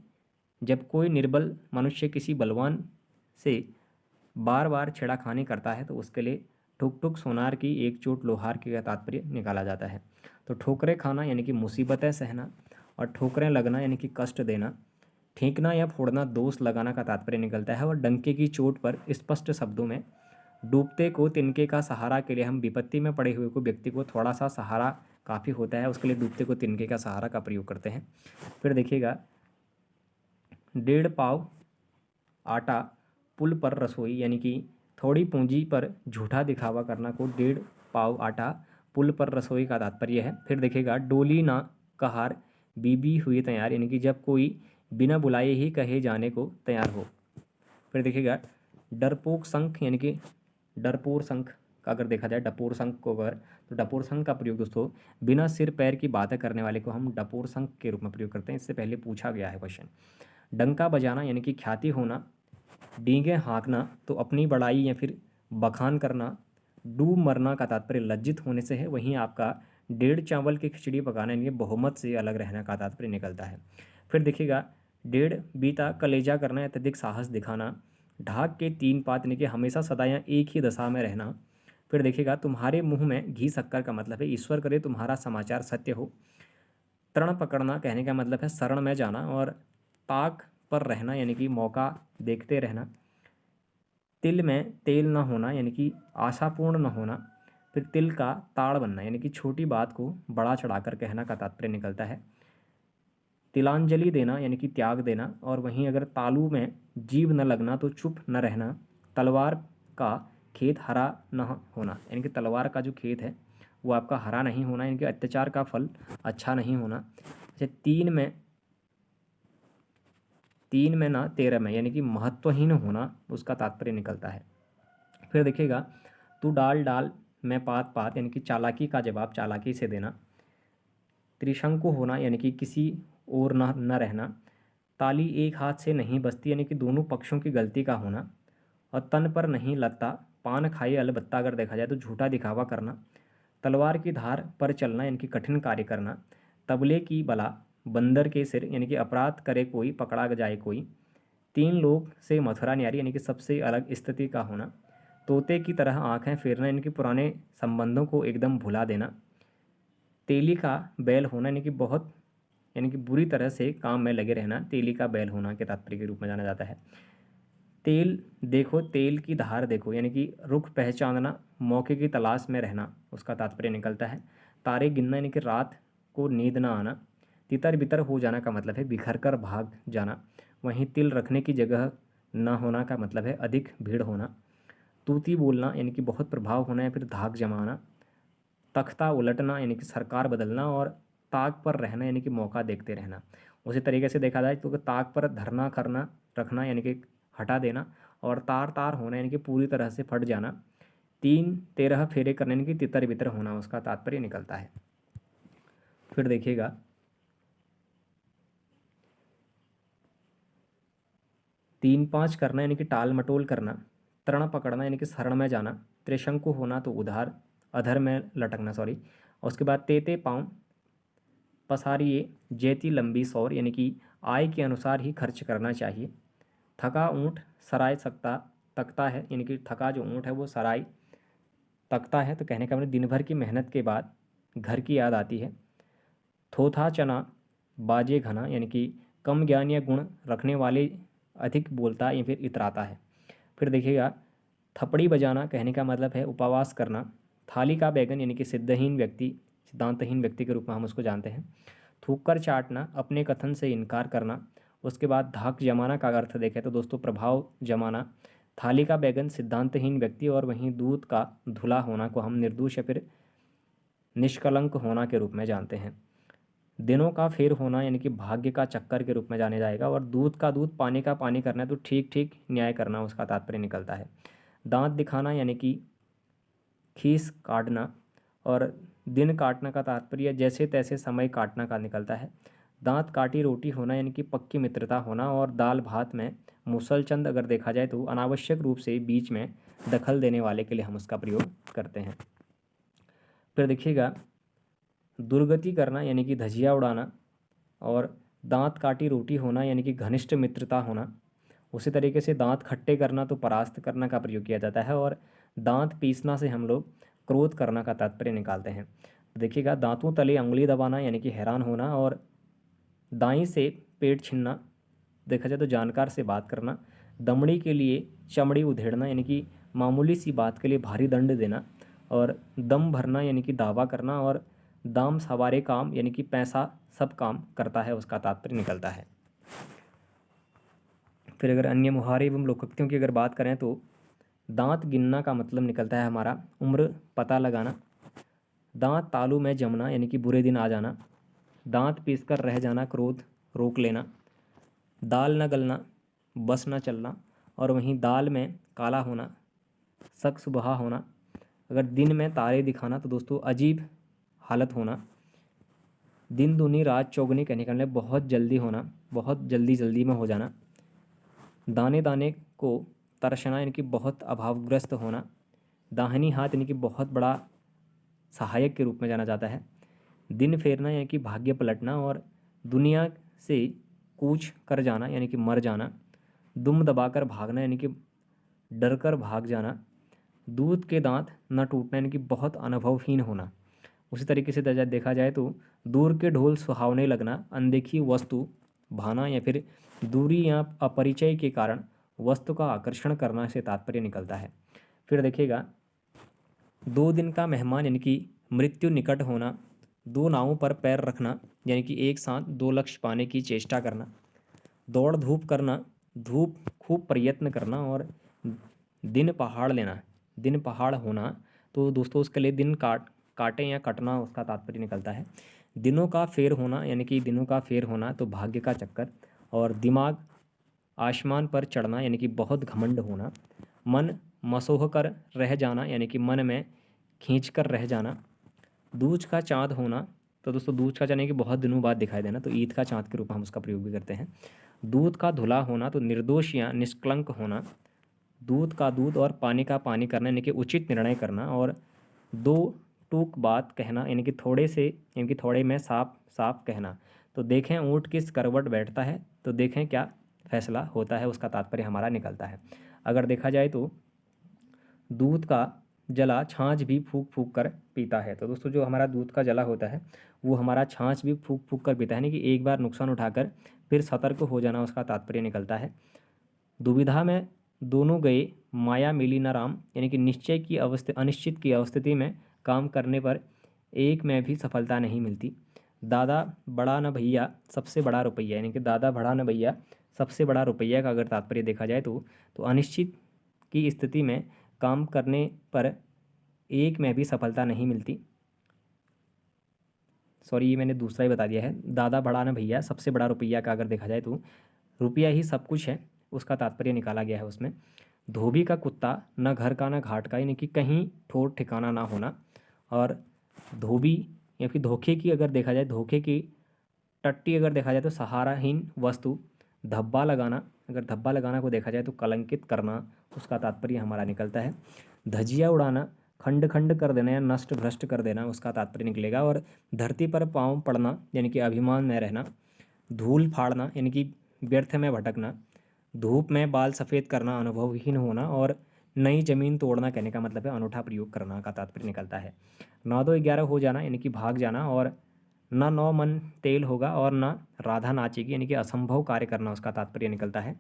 जब कोई निर्बल मनुष्य किसी बलवान से बार बार छेड़खानी करता है तो उसके लिए ठुक ठुक सोनार की, एक चोट लोहार की का तात्पर्य निकाला जाता है। तो ठोकरें खाना यानी कि मुसीबतें सहना, और ठोकरें लगना यानी कि कष्ट देना। ठीकना या फोड़ना दोष लगाना का तात्पर्य निकलता है, और डंके की चोट पर स्पष्ट शब्दों में डूबते को तिनके का सहारा के लिए हम विपत्ति में पड़े हुए को व्यक्ति को थोड़ा सा सहारा काफ़ी होता है, उसके लिए डूबते को तिनके का सहारा का प्रयोग करते हैं। फिर देखिएगा 1.5 पाव आटा पुल पर रसोई, यानी कि थोड़ी पूंजी पर झूठा दिखावा करना को 1.5 पाव आटा पुल पर रसोई का तात्पर्य है। फिर देखिएगा डोली ना कहार बीबी हुई तैयार, यानी कि जब कोई बिना बुलाए ही कहे जाने को तैयार हो। फिर देखिएगा डरपोक शंख, यानी कि डरपोर शंख का अगर देखा जाए डपोर शंख को अगर, तो डपोर शंख का प्रयोग दोस्तों बिना सिर पैर की बातें करने वाले को हम डपोर शंख के रूप में प्रयोग करते हैं। इससे पहले पूछा गया है क्वेश्चन। डंका बजाना यानी कि ख्याति होना। डींगे हाँकना तो अपनी बड़ाई या फिर बखान करना। डूब मरना का तात्पर्य लज्जित होने से है। वहीं आपका 1.5 चावल की खिचड़ी पकाना यानी कि बहुमत से अलग रहने का तात्पर्य निकलता है। फिर देखिएगा 1.5 बीता कलेजा करना, अत्यधिक साहस दिखाना। ढाक के 3 पात यानी कि हमेशा सदाया एक ही दशा में रहना। फिर देखिएगा तुम्हारे मुंह में घी शक्कर का मतलब है ईश्वर करे तुम्हारा समाचार सत्य हो। तरण पकड़ना कहने का मतलब है शरण में जाना। और ताक पर रहना यानी कि मौका देखते रहना। तिल में तेल न होना यानी कि आशापूर्ण न होना। फिर तिल का ताड़ बनना यानी कि छोटी बात को बड़ा चढ़ाकर कहना का तात्पर्य निकलता है। तिलांजलि देना यानी कि त्याग देना। और वहीं अगर तालू में जीव न लगना तो चुप न रहना। तलवार का खेत हरा न होना यानी कि तलवार का जो खेत है वो आपका हरा नहीं होना, यानी कि अत्याचार का फल अच्छा नहीं होना। अच्छा 3 में ना 13 में यानी कि महत्वहीन होना उसका तात्पर्य निकलता है। फिर देखिएगा तू डाल डाल मैं पात पात यानी कि चालाकी का जवाब चालाकी से देना। त्रिशंकु होना यानी कि किसी और न रहना। ताली एक हाथ से नहीं बजती यानी कि दोनों पक्षों की गलती का होना। और तन पर नहीं लगता पान खाए अलबत्ता अगर देखा जाए तो झूठा दिखावा करना। तलवार की धार पर चलना यानी कि कठिन कार्य करना। तबले की बला बंदर के सिर यानी कि अपराध करे कोई पकड़ा जाए कोई। 3 लोग से मथुरा न्यारी यानी कि सबसे अलग स्थिति का होना। तोते की तरह आंखें फेरना यानी कि पुराने संबंधों को एकदम भुला देना। तेली का बैल होना यानी कि बहुत यानी कि बुरी तरह से काम में लगे रहना। तेली का बैल होना के तात्पर्य के रूप में जाना जाता है। तेल देखो तेल की धार देखो यानी कि रुख पहचानना मौके की तलाश में रहना उसका तात्पर्य निकलता है। तारे गिनना यानी कि रात को नींद ना आना। तितर बितर हो जाना का मतलब है बिखर कर भाग जाना। वहीं तिल रखने की जगह न होना का मतलब है अधिक भीड़ होना। तूती बोलना यानी कि बहुत प्रभाव होना या फिर धाक जमाना। तख्ता उलटना यानी कि सरकार बदलना। और ताक पर रहना यानी कि मौका देखते रहना। उसी तरीके से देखा जाए तो ताक पर धरना करना रखना यानी कि हटा देना। और तार तार होना यानी कि पूरी तरह से फट जाना। 3-13 फेरे करने यानी कि तितर बितर होना उसका तात्पर्य निकलता है। फिर देखिएगा 3-5 करना यानी कि टाल मटोल करना। तरण पकड़ना यानी कि शरण में जाना। त्रिशंकु होना तो उधार अधर में लटकना सॉरी। और उसके बाद तेते पाँव पसारिए जेती लंबी सौर यानी कि आय के अनुसार ही खर्च करना चाहिए। थका ऊँट सराय सकता तकता है यानी कि थका जो ऊँट है वो सराय तकता है, तो कहने का मतलब दिन भर की मेहनत के बाद घर की याद आती है। थोथा चना बाजे घना यानी कि कम ज्ञान या गुण रखने वाले अधिक बोलता या फिर इतराता है। फिर देखिएगा थपड़ी बजाना कहने का मतलब है उपवास करना। थाली का बैगन यानी कि सिद्धहीन व्यक्ति सिद्धांतहीन व्यक्ति के रूप में हम उसको जानते हैं। थूक कर चाटना अपने कथन से इनकार करना। उसके बाद धाक जमाना का अर्थ देखें तो दोस्तों प्रभाव जमाना। थाली का बैगन सिद्धांतहीन व्यक्ति। और वहीं दूध का धुला होना को हम निर्दोष या फिर निष्कलंक होना के रूप में जानते हैं। दिनों का फेर होना यानी कि भाग्य का चक्कर के रूप में जाने जाएगा। और दूध का दूध पानी का पानी करना है तो ठीक ठीक न्याय करना उसका तात्पर्य निकलता है। दांत दिखाना यानी कि खीस काटना। और दिन काटना का तात्पर्य जैसे तैसे समय काटना का निकलता है। दांत काटी रोटी होना यानी कि पक्की मित्रता होना। और दाल भात में मुसलचंद अगर देखा जाए तो अनावश्यक रूप से बीच में दखल देने वाले के लिए हम उसका प्रयोग करते हैं। फिर देखिएगा दुर्गति करना यानी कि धजिया उड़ाना। और दांत काटी रोटी होना यानी कि घनिष्ठ मित्रता होना। उसी तरीके से दांत खट्टे करना तो परास्त करना का प्रयोग किया जाता है। और दांत पीसना से हम लोग क्रोध करना का तात्पर्य निकालते हैं। देखिएगा दांतों तले उंगली दबाना यानी कि हैरान होना। और दाई से पेट छीनना देखा जाए तो जानकार से बात करना। दमड़ी के लिए चमड़ी उधेड़ना यानी कि मामूली सी बात के लिए भारी दंड देना, और दम भरना यानी कि दावा करना, और दाम सवारे काम यानी कि पैसा सब काम करता है, उसका तात्पर्य निकलता है। फिर अगर अन्य मुहावरे एवं लोकोक्तियों की अगर बात करें तो दांत गिनना का मतलब निकलता है हमारा उम्र पता लगाना, दांत तालू में जमना यानी कि बुरे दिन आ जाना, दांत पीस कर रह जाना क्रोध रोक लेना, दाल न गलना बस न चलना, और वहीं दाल में काला होना शक सुबह होना। अगर दिन में तारे दिखाना तो दोस्तों अजीब हालत होना, दिन दूनी रात चौगुनी कहने का मतलब बहुत जल्दी होना, बहुत जल्दी जल्दी में हो जाना, दाने दाने को तरसना यानी कि बहुत अभावग्रस्त होना, दाहिनी हाथ यानी कि बहुत बड़ा सहायक के रूप में जाना जाता है, दिन फेरना यानी कि भाग्य पलटना, और दुनिया से कूच कर जाना यानी कि मर जाना, दुम दबाकर भागना यानी कि डर कर भाग जाना, दूध के दांत न टूटना यानी कि बहुत अनुभवहीन होना। उसी तरीके से देखा जाए तो दूर के ढोल सुहावने लगना, अनदेखी वस्तु भाना, या फिर दूरी या अपरिचय के कारण वस्तु का आकर्षण करना से तात्पर्य निकलता है। फिर देखिएगा 2 दिन का मेहमान यानी कि मृत्यु निकट होना, 2 नावों पर पैर रखना यानी कि एक साथ 2 लक्ष्य पाने की चेष्टा करना, दौड़ धूप करना, धूप खूब प्रयत्न करना, और दिन पहाड़ लेना, दिन पहाड़ होना। तो दोस्तों उसके लिए दिन काटे या कटना उसका तात्पर्य निकलता है। दिनों का फेर होना यानी कि दिनों का फेर होना तो भाग्य का चक्कर, और दिमाग आसमान पर चढ़ना यानी कि बहुत घमंड होना, मन मसोह कर रह जाना यानी कि मन में खींच कर रह जाना, दूज का चाँद होना। तो दोस्तों दूज का चाँद यानी कि बहुत दिनों बाद दिखाई देना, तो ईद का चाँद के रूप में हम उसका प्रयोग भी करते हैं। दूध का धुला होना तो निर्दोष या निष्कलंक होना, दूध का दूध और पानी का पानी करना यानी कि उचित निर्णय करना, और 2 टूक बात कहना यानी कि थोड़े से यानी कि थोड़े में साफ साफ कहना। तो देखें ऊँट किस करवट बैठता है, तो देखें क्या फैसला होता है, उसका तात्पर्य हमारा निकलता है। अगर देखा जाए तो दूध का जला छाछ भी फूंक फूंक कर पीता है। तो दोस्तों जो हमारा दूध का जला होता है वो हमारा छाछ भी फूंक फूंक कर पीता है, यानी कि एक बार नुकसान उठाकर फिर सतर्क हो जाना उसका तात्पर्य निकलता है। दुविधा में दोनों गए माया मिली न राम, यानी कि निश्चय की अवस्था अनिश्चित की अवस्थिति में काम करने पर एक में भी सफलता नहीं मिलती। दादा बड़ा न भैया सबसे बड़ा रुपया, यानी कि दादा बड़ा न भैया सबसे बड़ा रुपया का अगर तात्पर्य देखा जाए तो अनिश्चित की स्थिति में काम करने पर एक में भी सफलता नहीं मिलती। सॉरी ये मैंने दूसरा ही बता दिया है। दादा बड़ा न भैया सबसे बड़ा रुपया का अगर देखा जाए तो रुपया ही सब कुछ है, उसका तात्पर्य निकाला गया है उसमें। धोबी का कुत्ता न घर का न घाट का, यानी कि कहीं ठोर ठिकाना ना होना। और धोबी या फिर धोखे की अगर देखा जाए, धोखे की टट्टी अगर देखा जाए तो सहाराहीन वस्तु। धब्बा लगाना, अगर धब्बा लगाना को देखा जाए तो कलंकित करना, उसका तात्पर्य हमारा निकलता है। धजिया उड़ाना खंड खंड कर देना या नष्ट भ्रष्ट कर देना, उसका तात्पर्य निकलेगा। और धरती पर पाँव पड़ना यानी कि अभिमान में रहना। धूल फाड़ना यानी कि व्यर्थ में भटकना। धूप में बाल सफ़ेद करना अनुभवहीन होना। और नई ज़मीन तोड़ना कहने का मतलब है अनूठा प्रयोग करना का तात्पर्य निकलता है। 9-2-11 हो जाना यानी कि भाग जाना। और न 9 मन तेल होगा और न राधा नाचेगी, यानी कि असंभव कार्य करना उसका तात्पर्य निकलता है।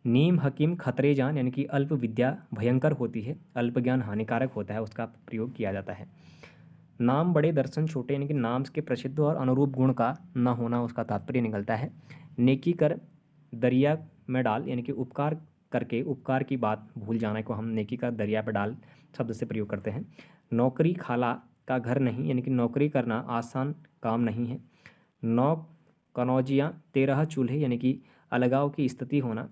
नीम हकीम खतरे जान, यानी कि अल्प विद्या भयंकर होती है, अल्प ज्ञान हानिकारक होता है, उसका प्रयोग किया जाता है। नाम बड़े दर्शन छोटे, यानी कि नाम के प्रसिद्ध और अनुरूप गुण का न होना उसका तात्पर्य निकलता है। नेकी कर दरिया में डाल, यानी कि उपकार करके उपकार की बात भूल जाने को हम नेकी का दरिया पर डाल शब्द से प्रयोग करते हैं। नौकरी खाला का घर नहीं, यानी कि नौकरी करना आसान काम नहीं है। 9 कनौजियाँ 13 चूल्हे, यानी कि अलगाव की स्थिति होना।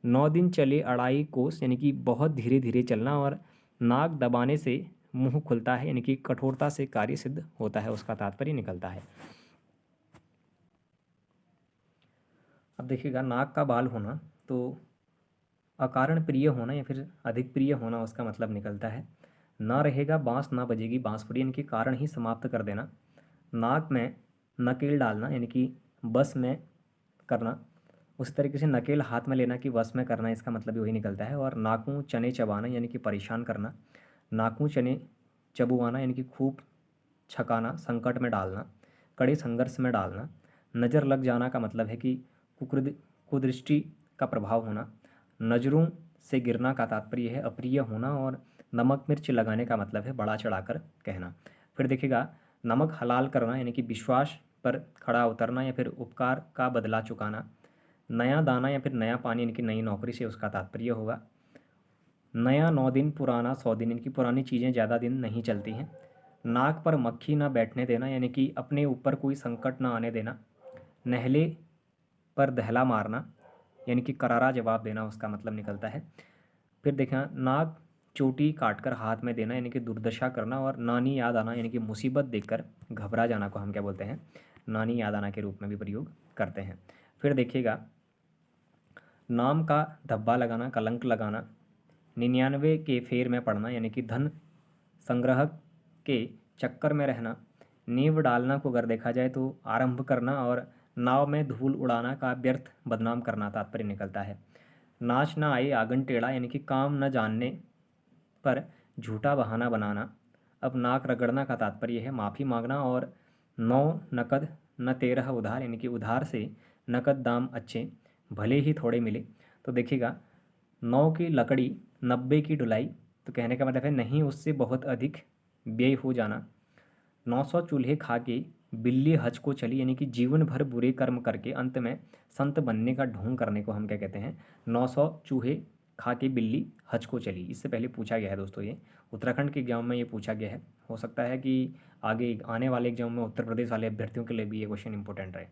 9 दिन चले अढ़ाई कोस, यानी कि बहुत धीरे धीरे चलना। और नाक दबाने से मुंह खुलता है, यानी कि कठोरता से कार्य सिद्ध होता है, उसका तात्पर्य निकलता है। अब देखिएगा नाक का बाल होना तो अकारण प्रिय होना या फिर अधिक प्रिय होना उसका मतलब निकलता है। ना रहेगा बांस ना बजेगी बांसुरी, यानी कि कारण ही समाप्त कर देना। नाक में नकेल डालना, यानी कि बस में करना। उस तरीके से नकेल हाथ में लेना कि वश में करना, इसका मतलब वही निकलता है। और नाकू चने चबाना, यानी कि परेशान करना। नाकू चने चबुआना, यानी कि खूब छकाना, संकट में डालना, कड़े संघर्ष में डालना। नज़र लग जाना का मतलब है कि कुदृष्टि का प्रभाव होना। नज़रों से गिरना का तात्पर्य है अप्रिय होना, और नमक मिर्च लगाने का मतलब है बड़ा चढ़ाकर कहना। फिर देखिएगा नमक हलाल करना यानी कि विश्वास पर खड़ा उतरना या फिर उपकार का बदला चुकाना। नया दाना या फिर नया पानी यानी कि नई नौकरी से उसका तात्पर्य होगा। नया 9 दिन पुराना 100 दिन, इनकी पुरानी चीज़ें ज़्यादा दिन नहीं चलती हैं। नाक पर मक्खी ना बैठने देना यानी कि अपने ऊपर कोई संकट ना आने देना। नहले पर दहला मारना यानी कि करारा जवाब देना उसका मतलब निकलता है। फिर देखना नाक चोटी काटकर हाथ में देना यानी कि दुर्दशा करना, और नानी याद आना यानी कि मुसीबत देखकर घबरा जाना को हम क्या बोलते हैं, नानी याद आना के रूप में भी प्रयोग करते हैं। फिर देखिएगा नाम का धब्बा लगाना, कलंक लगाना। 99 के फेर में पड़ना यानी कि धन संग्रह के चक्कर में रहना। नींव डालना को अगर देखा जाए तो आरंभ करना, और नाव में धूल उड़ाना का व्यर्थ बदनाम करना तात्पर्य निकलता है। नाच ना आए आंगन टेढ़ा यानी कि काम न जानने पर झूठा बहाना बनाना। अब नाक रगड़ना का तात्पर्य है माफ़ी मांगना, और 9 नकद न 13 उधार यानी कि उधार से नकद दाम अच्छे भले ही थोड़े मिले। तो देखिएगा 9 की लकड़ी 90 की ढुलाई, तो कहने का मतलब है नहीं उससे बहुत अधिक व्यय हो जाना। 900 चूल्हे खा के बिल्ली हज को चली यानी कि जीवन भर बुरे कर्म करके अंत में संत बनने का ढोंग करने को हम क्या कहते हैं, 900 चूहे खा के बिल्ली हज को चली। इससे पहले पूछा गया है दोस्तों, ये उत्तराखंड के एग्जाम में ये पूछा गया है। हो सकता है कि आगे आने वाले एग्जाम में उत्तर प्रदेश वाले अभ्यर्थियों के लिए भी ये क्वेश्चन इंपॉर्टेंट रहे।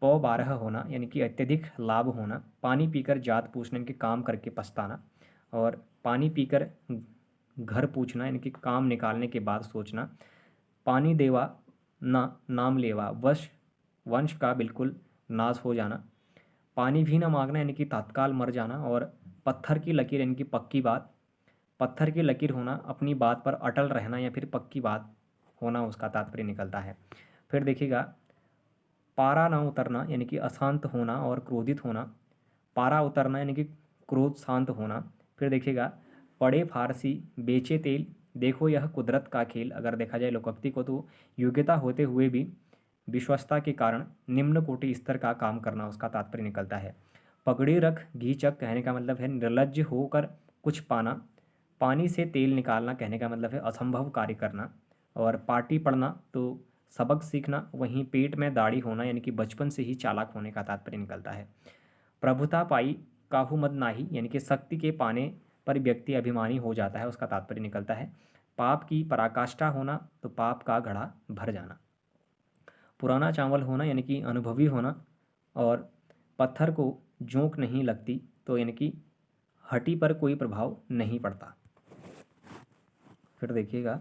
पौ 12 होना यानी कि अत्यधिक लाभ होना। पानी पीकर जात पूछने के काम करके पछताना, और पानी पीकर घर पूछना यानी कि काम निकालने के बाद सोचना। पानी देवा ना नाम लेवा, वंश का बिल्कुल नाश हो जाना। पानी भी ना मांगना यानी कि तत्काल मर जाना, और पत्थर की लकीर यानी कि पक्की बात। पत्थर की लकीर होना अपनी बात पर अटल रहना या फिर पक्की बात होना उसका तात्पर्य निकलता है। फिर देखिएगा पारा ना उतरना यानी कि अशांत होना और क्रोधित होना। पारा उतरना यानी कि क्रोध शांत होना। फिर देखिएगा पढ़े फारसी बेचे तेल, देखो यह कुदरत का खेल। अगर देखा जाए लोकोक्ति को तो योग्यता होते हुए भी विश्वस्ता के कारण निम्न कोटि स्तर का काम करना उसका तात्पर्य निकलता है। पगड़ी रख घी चक कहने का मतलब है निर्लज्ज होकर कुछ पाना। पानी से तेल निकालना कहने का मतलब है असंभव कार्य करना। और पार्टी पढ़ना तो सबक सीखना। वहीं पेट में दाढ़ी होना यानी कि बचपन से ही चालाक होने का तात्पर्य निकलता है। प्रभुता पाई काहू मद नाही यानी कि शक्ति के पाने पर व्यक्ति अभिमानी हो जाता है, उसका तात्पर्य निकलता है। पाप की पराकाष्ठा होना तो पाप का घड़ा भर जाना। पुराना चावल होना यानी कि अनुभवी होना, और पत्थर को जोंक नहीं लगती तो यानी कि हड्डी पर कोई प्रभाव नहीं पड़ता। फिर देखिएगा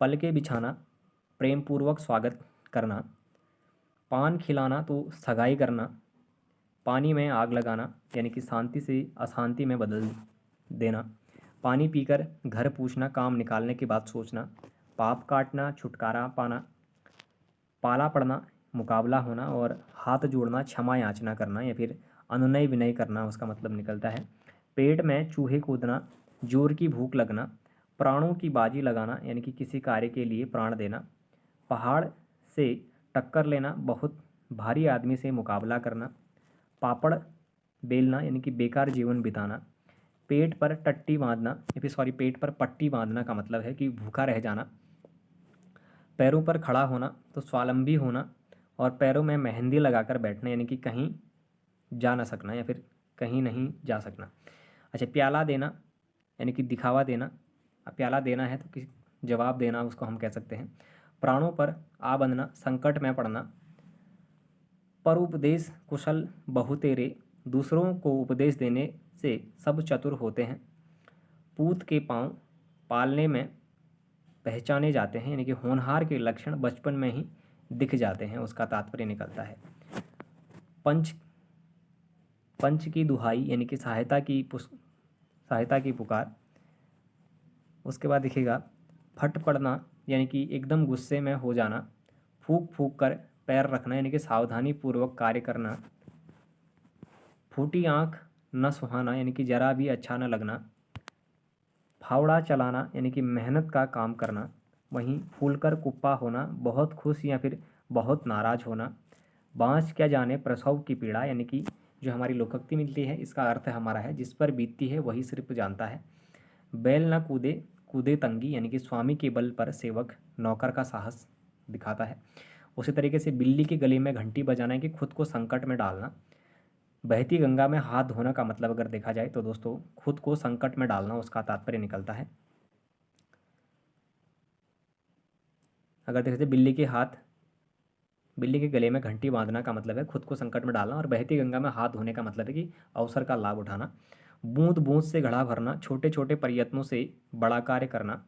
पलके बिछाना प्रेम पूर्वक स्वागत करना। पान खिलाना तो सगाई करना। पानी में आग लगाना यानी कि शांति से अशांति में बदल देना। पानी पीकर घर पूछना काम निकालने के बाद सोचना। पाप काटना छुटकारा पाना। पाला पड़ना मुकाबला होना, और हाथ जोड़ना क्षमा याचना करना या फिर अनुनय विनय करना उसका मतलब निकलता है। पेट में चूहे कूदना, जोर की भूख लगना। प्राणों की बाजी लगाना यानी कि किसी कार्य के लिए प्राण देना। पहाड़ से टक्कर लेना, बहुत भारी आदमी से मुकाबला करना। पापड़ बेलना यानी कि बेकार जीवन बिताना। पेट पर टट्टी बांधना या फिर सॉरी पेट पर पट्टी बांधना का मतलब है कि भूखा रह जाना। पैरों पर खड़ा होना तो स्वावलंबी होना, और पैरों में मेहंदी लगाकर बैठना यानी कि कहीं जा ना सकना या फिर कहीं नहीं जा सकना। अच्छा प्याला देना यानी कि दिखावा देना। अब प्याला देना है तो किसी जवाब देना उसको हम कह सकते हैं। प्राणों पर आ बंधना संकट में पड़ना। पर उपदेश कुशल बहु तेरे, दूसरों को उपदेश देने से सब चतुर होते हैं। पूत के पांव पालने में पहचाने जाते हैं यानी कि होनहार के लक्षण बचपन में ही दिख जाते हैं, उसका तात्पर्य निकलता है। पंच पंच की दुहाई यानी कि सहायता की पुकार। उसके बाद दिखेगा फट पड़ना यानी कि एकदम गुस्से में हो जाना। फूक फूक कर पैर रखना यानी कि सावधानी पूर्वक कार्य करना। फूटी आँख न सुहाना यानी कि जरा भी अच्छा न लगना। फावड़ा चलाना यानी कि मेहनत का काम करना। वहीं फूलकर कुप्पा होना बहुत खुश या फिर बहुत नाराज होना। बाँझ क्या जाने प्रसव की पीड़ा यानी कि जो हमारी लोकोक्ति मिलती है इसका अर्थ हमारा है जिस पर बीतती है वही सिर्फ जानता है। बैल ना कूदे कूदे तंगी, यानी कि स्वामी के बल पर सेवक नौकर का साहस दिखाता है। उसी तरीके से बिल्ली के गले में घंटी बजाना है कि खुद को संकट में डालना। बहती गंगा में हाथ धोना का मतलब अगर देखा जाए तो दोस्तों खुद को संकट में डालना उसका तात्पर्य निकलता है। अगर देखते बिल्ली के गले में घंटी बांधना का मतलब है खुद को संकट में डालना, और बहती गंगा में हाथ धोने का मतलब है कि अवसर का लाभ उठाना। बूंद बूंद से घड़ा भरना, छोटे छोटे प्रयत्नों से बड़ा कार्य करना।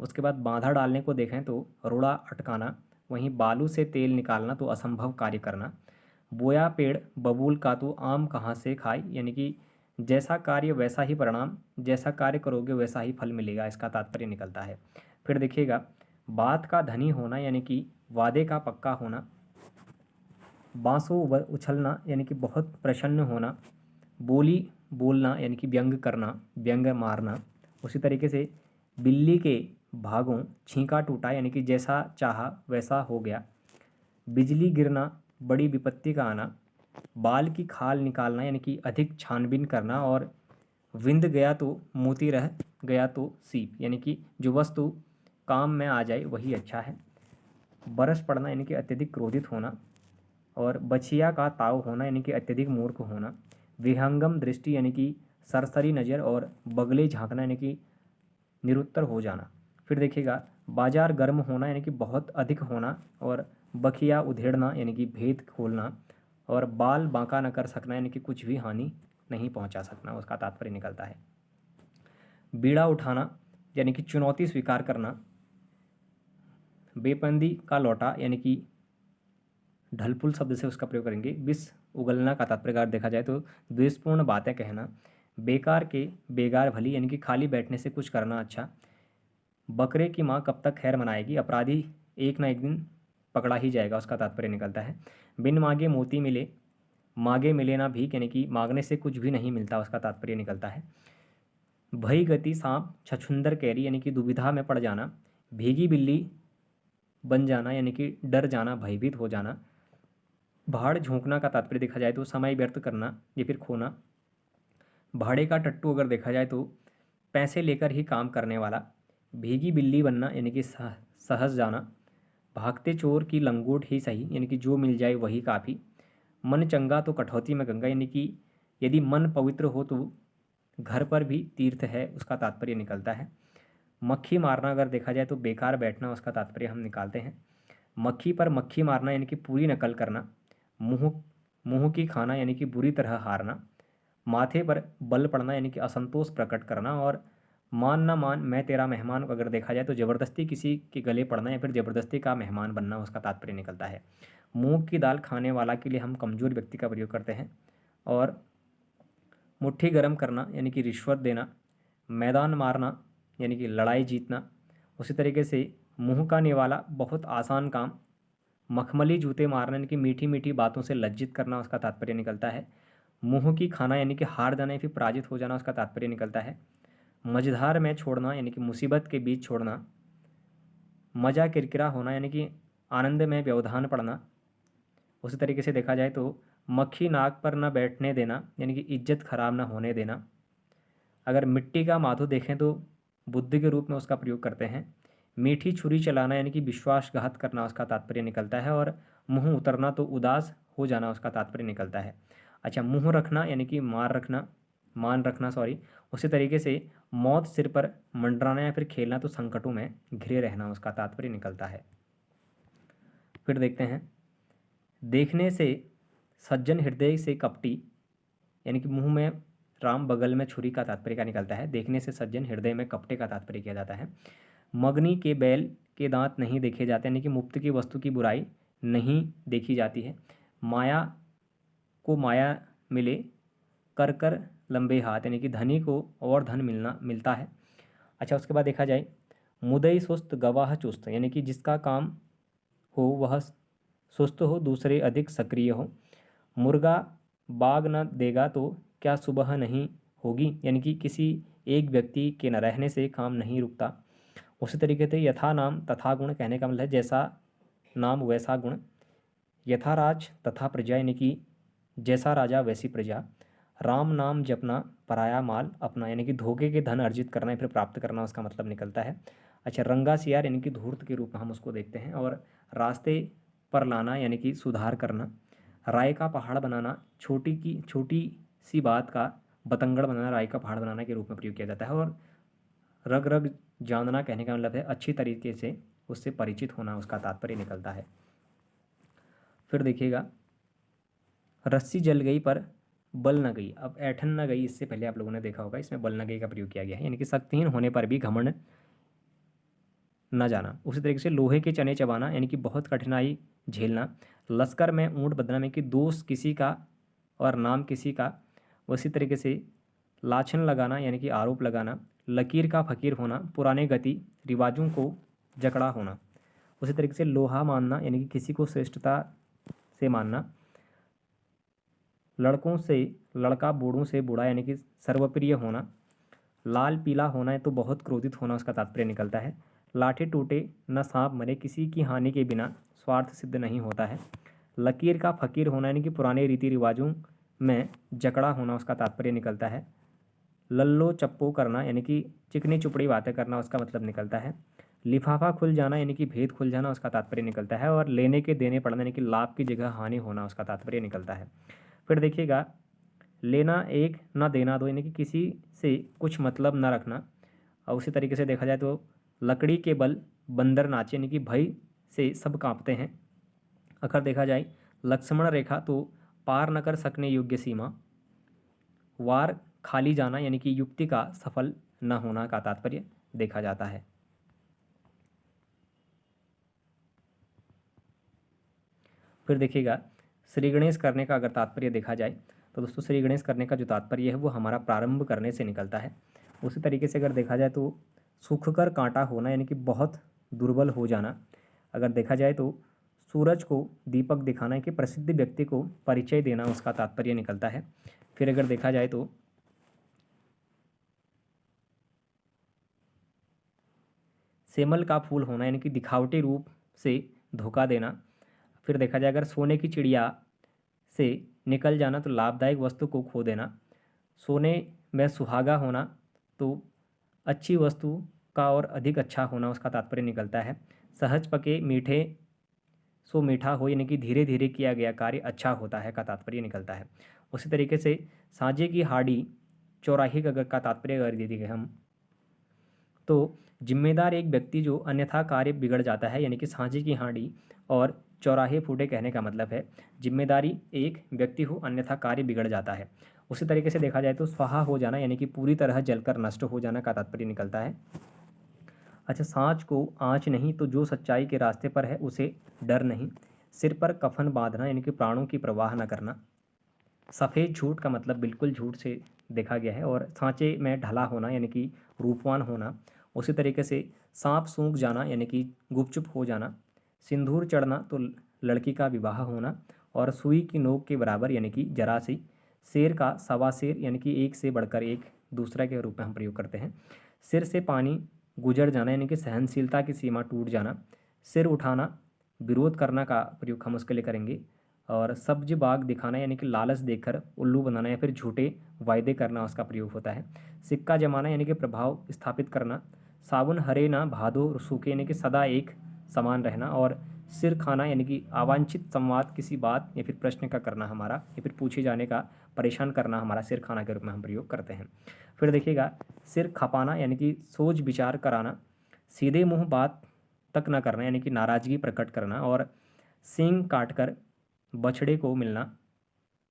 उसके बाद बांधा डालने को देखें तो रुड़ा अटकाना, वहीं बालू से तेल निकालना तो असंभव कार्य करना। बोया पेड़ बबूल का तो आम कहाँ से खाए, यानी कि जैसा कार्य वैसा ही परिणाम, जैसा कार्य करोगे वैसा ही फल मिलेगा, इसका तात्पर्य निकलता है। फिर देखिएगा, बात का धनी होना यानी कि वादे का पक्का होना। बांसों उछलना यानी कि बहुत प्रसन्न होना। बोली बोलना यानी कि व्यंग करना, व्यंग मारना। उसी तरीके से बिल्ली के भागों छींका टूटा, यानी कि जैसा चाहा वैसा हो गया। बिजली गिरना, बड़ी विपत्ति का आना। बाल की खाल निकालना यानी कि अधिक छानबीन करना, और विंद गया तो मोती रह गया तो सीप, यानी कि जो वस्तु काम में आ जाए वही अच्छा है। बरस पड़ना यानी कि अत्यधिक क्रोधित होना, और बछिया का ताव होना यानी कि अत्यधिक मूर्ख होना। विहंगम दृष्टि यानी कि सरसरी नज़र, और बगले झांकना यानी कि निरुत्तर हो जाना। फिर देखिएगा, बाजार गर्म होना यानी कि बहुत अधिक होना, और बखिया उधेड़ना यानी कि भेद खोलना, और बाल बांका न कर सकना यानी कि कुछ भी हानि नहीं पहुंचा सकना, उसका तात्पर्य निकलता है। बीड़ा उठाना यानी कि चुनौती स्वीकार करना। बेपंदी का लौटा यानी कि ढलपुल शब्द से उसका प्रयोग करेंगे। विष उगलना का तात्पर्य अगर देखा जाए तो द्वेषपूर्ण बातें कहना। बेकार के बेगार भली यानी कि खाली बैठने से कुछ करना अच्छा। बकरे की माँ कब तक खैर मनाएगी, अपराधी एक ना एक दिन पकड़ा ही जाएगा, उसका तात्पर्य निकलता है। बिन मांगे मोती मिले, मांगे मिले ना भीख, यानी कि मांगने से कुछ भी नहीं मिलता, उसका तात्पर्य निकलता है। भई गति सांप छछुंदर कैरी यानी कि दुविधा में पड़ जाना। भीगी बिल्ली बन जाना यानी कि डर जाना, भयभीत हो जाना। भाड़ झोंकना का तात्पर्य देखा जाए तो समय व्यर्थ करना या फिर खोना। भाड़े का टट्टू अगर देखा जाए तो पैसे लेकर ही काम करने वाला। भीगी बिल्ली बनना यानी कि सहज जाना। भागते चोर की लंगोट ही सही, यानी कि जो मिल जाए वही काफ़ी। मन चंगा तो कठौती में गंगा, यानी कि यदि मन पवित्र हो तो घर पर भी तीर्थ है, उसका तात्पर्य निकलता है। मक्खी मारना अगर देखा जाए तो बेकार बैठना, उसका तात्पर्य हम निकालते हैं। मक्खी पर मक्खी मारना यानी कि पूरी नकल करना। मुँह मुँह की खाना यानी कि बुरी तरह हारना। माथे पर बल पड़ना यानी कि असंतोष प्रकट करना। और मान ना मान मैं तेरा मेहमान अगर देखा जाए तो ज़बरदस्ती किसी के गले पड़ना या फिर ज़बरदस्ती का मेहमान बनना, उसका तात्पर्य निकलता है। मूंग की दाल खाने वाला के लिए हम कमज़ोर व्यक्ति का प्रयोग करते हैं। और मुट्ठी गर्म करना यानी कि रिश्वत देना। मैदान मारना यानी कि लड़ाई जीतना। उसी तरीके से मुँह का निवाला बहुत आसान काम। मखमली जूते मारना यानी कि मीठी मीठी बातों से लज्जित करना, उसका तात्पर्य निकलता है। मुँह की खाना यानी कि हार जाना या फिर पराजित हो जाना, उसका तात्पर्य निकलता है। मझधार में छोड़ना यानी कि मुसीबत के बीच छोड़ना। मजा किरकिरा होना यानी कि आनंद में व्यवधान पड़ना। उसी तरीके से देखा जाए तो मक्खी नाक पर न बैठने देना यानी कि इज्जत खराब ना होने देना। अगर मिट्टी का माथो देखें तो बुद्धि के रूप में उसका प्रयोग करते हैं। मीठी छुरी चलाना यानी कि विश्वासघात करना, उसका तात्पर्य निकलता है। और मुँह उतरना तो उदास हो जाना, उसका तात्पर्य निकलता है। अच्छा, मुँह रखना यानी कि मान रखना सॉरी। उसी तरीके से मौत सिर पर मंडराना या फिर खेलना तो संकटों में घिरे रहना, उसका तात्पर्य निकलता है। फिर देखते हैं, देखने से सज्जन हृदय से कपटी, यानी कि मुंह में राम बगल में छुरी का तात्पर्य क्या निकलता है। देखने से सज्जन हृदय में कपटे का तात्पर्य किया जाता है। मगनी के बैल के दांत नहीं देखे जाते, यानी कि मुफ्त की वस्तु की बुराई नहीं देखी जाती है। माया को माया मिले कर कर लंबे हाथ, यानी कि धनी को और धन मिलता है। अच्छा, उसके बाद देखा जाए, मुदई सुस्त गवाह चुस्त, यानी कि जिसका काम हो वह सुस्त हो, दूसरे अधिक सक्रिय हो। मुर्गा बाग न देगा तो क्या सुबह नहीं होगी, यानी कि किसी एक व्यक्ति के न रहने से काम नहीं रुकता। उसी तरीके से यथा नाम तथा गुण कहने का मतलब है जैसा नाम वैसा गुण। यथा राज तथा प्रजा, यानी कि जैसा राजा वैसी प्रजा, राम नाम जपना पराया माल अपना, यानी कि धोखे के धन अर्जित करना या फिर प्राप्त करना उसका मतलब निकलता है। अच्छा, रंगा सियार यानी कि धूर्त के रूप में हम उसको देखते हैं। और रास्ते पर लाना यानी कि सुधार करना, राय का पहाड़ बनाना, छोटी सी बात का बतंगड़ बनाना राय का पहाड़ बनाना के रूप में प्रयोग किया जाता है। और रग रग जानना कहने का मतलब है अच्छी तरीके से उससे परिचित होना, उसका तात्पर्य निकलता है। फिर देखिएगा, रस्सी जल गई पर बल न गई। अब ऐठन न गई, इससे पहले आप लोगों ने देखा होगा, इसमें बल न गई का प्रयोग किया गया है, यानी कि शक्तिहीन होने पर भी घमंड न जाना। उसी तरीके से लोहे के चने चबाना, यानी कि बहुत कठिनाई झेलना। लश्कर में ऊँट बदना, में कि दोस्त किसी का और नाम किसी का। उसी तरीके से लाछन लगाना यानी कि आरोप लगाना। लकीर का फकीर होना, पुराने गति रिवाजों को जकड़ा होना। उसी तरीके से लोहा मानना यानी कि किसी को श्रेष्ठता से मानना। लड़कों से लड़का, बूढ़ों से बूढ़ा यानी कि सर्वप्रिय होना। लाल पीला होना है तो बहुत क्रोधित होना उसका तात्पर्य निकलता है। लाठी टूटे न सांप मरे, किसी की हानि के बिना स्वार्थ सिद्ध नहीं होता है। लकीर का फकीर होना यानी कि पुराने रीति रिवाजों में जकड़ा होना उसका तात्पर्य निकलता है। लल्लो चप्पो करना यानी कि चिकनी चुपड़ी बातें करना उसका मतलब निकलता है। लिफाफा खुल जाना यानी कि भेद खुल जाना उसका तात्पर्य निकलता है। और लेने के देने पड़ना यानी कि लाभ की जगह हानि होना उसका तात्पर्य निकलता है। फिर देखिएगा, लेना एक न देना दो, यानी कि किसी से कुछ मतलब न रखना। और उसी तरीके से देखा जाए तो लकड़ी के बल बंदर नाचे, यानी कि भय से सब कांपते हैं। अगर देखा जाए लक्ष्मण रेखा तो पार न कर सकने योग्य सीमा। वार खाली जाना यानी कि युक्ति का सफल न होना का तात्पर्य देखा जाता है। फिर देखिएगा, श्री गणेश करने का अगर तात्पर्य देखा जाए तो दोस्तों श्री गणेश करने का जो तात्पर्य है वो हमारा प्रारंभ करने से निकलता है। उसी तरीके से अगर देखा जाए तो सूख कर कांटा होना यानी कि बहुत दुर्बल हो जाना। अगर देखा जाए तो सूरज को दीपक दिखाना है कि प्रसिद्ध व्यक्ति को परिचय देना उसका तात्पर्य निकलता है। फिर अगर देखा जाए तो सेमल का फूल होना यानी कि दिखावटी रूप से धोखा देना। फिर देखा जाए अगर सोने की चिड़िया से निकल जाना तो लाभदायक वस्तु को खो देना। सोने में सुहागा होना तो अच्छी वस्तु का और अधिक अच्छा होना उसका तात्पर्य निकलता है। सहज पके मीठे सो मीठा हो, यानी कि धीरे धीरे किया गया कार्य अच्छा होता है का तात्पर्य निकलता है। उसी तरीके से साझे की हाड़ी चौराहे का तात्पर्य अगर दे दिए हम तो जिम्मेदार एक व्यक्ति जो अन्यथा कार्य बिगड़ जाता है, यानी कि साझे की हांडी और चौराहे फूटे कहने का मतलब है जिम्मेदारी एक व्यक्ति हो अन्यथा कार्य बिगड़ जाता है। उसी तरीके से देखा जाए तो स्वाहा हो जाना यानी कि पूरी तरह जलकर नष्ट हो जाना का तात्पर्य निकलता है। अच्छा, सांच को आँच नहीं तो जो सच्चाई के रास्ते पर है उसे डर नहीं। सिर पर कफन बांधना यानी कि प्राणों की परवाह न करना। सफ़ेद झूठ का मतलब बिल्कुल झूठ से देखा गया है। और सांचे में ढला होना यानी कि रूपवान होना। उसी तरीके से सांप सूंघ जाना यानी कि गुपचुप हो जाना। सिंदूर चढ़ना तो लड़की का विवाह होना। और सुई की नोक के बराबर यानी कि जरा सी। शेर का सवा शेर यानी कि एक से बढ़कर एक दूसरा के रूप में हम प्रयोग करते हैं। सिर से पानी गुजर जाना यानी कि सहनशीलता की सीमा टूट जाना। सिर उठाना विरोध करना का प्रयोग हम उसके लिए करेंगे। और सब्ज बाग दिखाना यानी कि लालच देखकर उल्लू बनाना या फिर झूठे वायदे करना उसका प्रयोग होता है। सिक्का जमाना यानी कि प्रभाव स्थापित करना। साबुन हरे ना भादो सूखे यानी कि सदा एक समान रहना। और सिर खाना यानी कि अवांछित संवाद किसी बात या फिर प्रश्न का करना हमारा, या फिर पूछे जाने का परेशान करना हमारा सिर खाना के रूप में हम प्रयोग करते हैं। फिर देखिएगा, सिर खपाना यानी कि सोच विचार कराना। सीधे मुंह बात तक न करना यानी कि नाराज़गी प्रकट करना। और सींग काटकर बछड़े को मिलना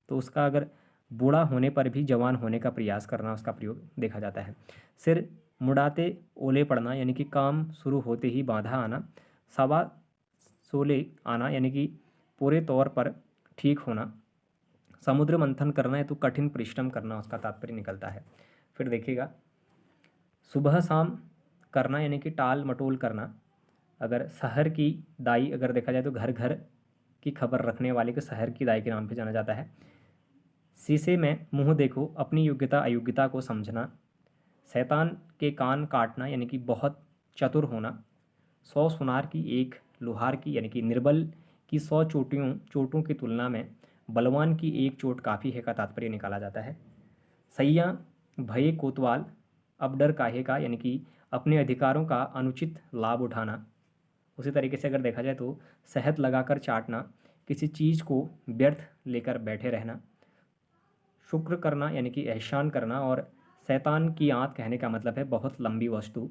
तो उसका अगर बूढ़ा होने पर भी जवान होने का प्रयास करना उसका प्रयोग देखा जाता है। सिर मुड़ाते ओले पड़ना यानी कि काम शुरू होते ही बाधा आना। सवा सोले आना यानी कि पूरे तौर पर ठीक होना। समुद्र मंथन करना है तो कठिन परिश्रम करना उसका तात्पर्य निकलता है। फिर देखिएगा, सुबह शाम करना यानी कि टाल मटोल करना। अगर शहर की दाई अगर देखा जाए तो घर घर की खबर रखने वाले को शहर की दाई के नाम पे जाना जाता है। शीशे में मुंह देखो अपनी योग्यता अयोग्यता को समझना। शैतान के कान काटना यानी कि बहुत चतुर होना। 100 सुनार की एक लोहार की यानी कि निर्बल की 100 चोटों की तुलना में बलवान की एक चोट काफ़ी है का तात्पर्य निकाला जाता है। सैया भये कोतवाल अब डर काहे का, यानी कि अपने अधिकारों का अनुचित लाभ उठाना। उसी तरीके से अगर देखा जाए तो शहद लगाकर चाटना, किसी चीज़ को व्यर्थ लेकर बैठे रहना। शुक्र करना यानी कि एहसान करना, और शैतान की आंत कहने का मतलब है बहुत लंबी वस्तु।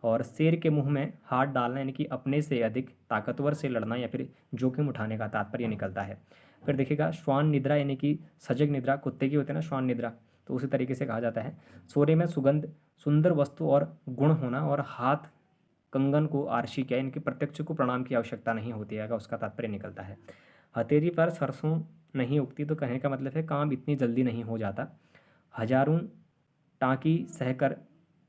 और शेर के मुंह में हाथ डालना यानी कि अपने से अधिक ताकतवर से लड़ना या फिर जोखिम उठाने का तात्पर्य निकलता है। फिर देखिएगा श्वान निद्रा यानी कि सजग निद्रा, कुत्ते की होती है ना श्वान निद्रा, तो उसी तरीके से कहा जाता है। सोरे में सुगंध, सुंदर वस्तु और गुण होना, और हाथ कंगन को आरशी किया, इनके प्रत्यक्ष को प्रणाम की आवश्यकता नहीं होती है, उसका तात्पर्य निकलता है। हथेली पर सरसों नहीं उगती, तो कहने का मतलब है काम इतनी जल्दी नहीं हो जाता। हजारों टाँकी सहकर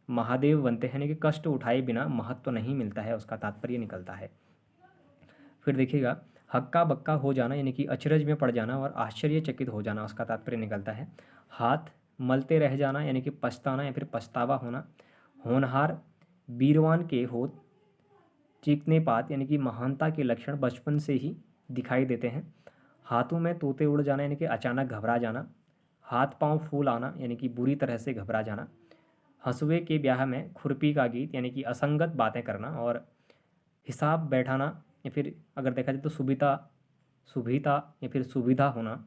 महादेव बनते हैं, यानी कि कष्ट उठाए बिना महत्व नहीं मिलता है, उसका तात्पर्य निकलता है। फिर देखिएगा हक्का बक्का हो जाना यानी कि अचरज में पड़ जाना और आश्चर्यचकित हो जाना, उसका तात्पर्य निकलता है। हाथ मलते रह जाना यानी कि पछताना या फिर पछतावा होना। होनहार वीरवान के होत चीकने पात यानी कि महानता के लक्षण बचपन से ही दिखाई देते हैं। हाथों में तोते उड़ जाना यानी कि अचानक घबरा जाना। हाथ पांव फूल आना यानी कि बुरी तरह से घबरा जाना। हंसुए के ब्याह में खुरपी का गीत यानी कि असंगत बातें करना। और हिसाब बैठाना या फिर अगर देखा जाए तो सुविधा या फिर सुविधा होना।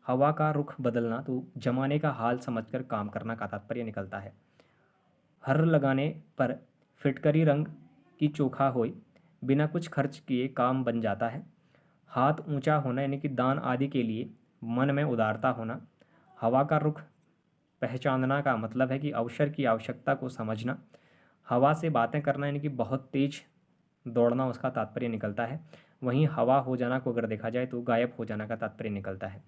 हवा का रुख बदलना, तो जमाने का हाल समझकर काम करना का तात्पर्य निकलता है। हर लगाने पर फिटकरी रंग की चोखा होए, बिना कुछ खर्च किए काम बन जाता है। हाथ ऊंचा होना यानी कि दान आदि के लिए मन में उदारता होना। हवा का रुख पहचानना का मतलब है कि अवसर की आवश्यकता को समझना। हवा से बातें करना यानी कि बहुत तेज दौड़ना, उसका तात्पर्य निकलता है। वहीं हवा हो जाना को अगर देखा जाए तो गायब हो जाना का तात्पर्य निकलता है।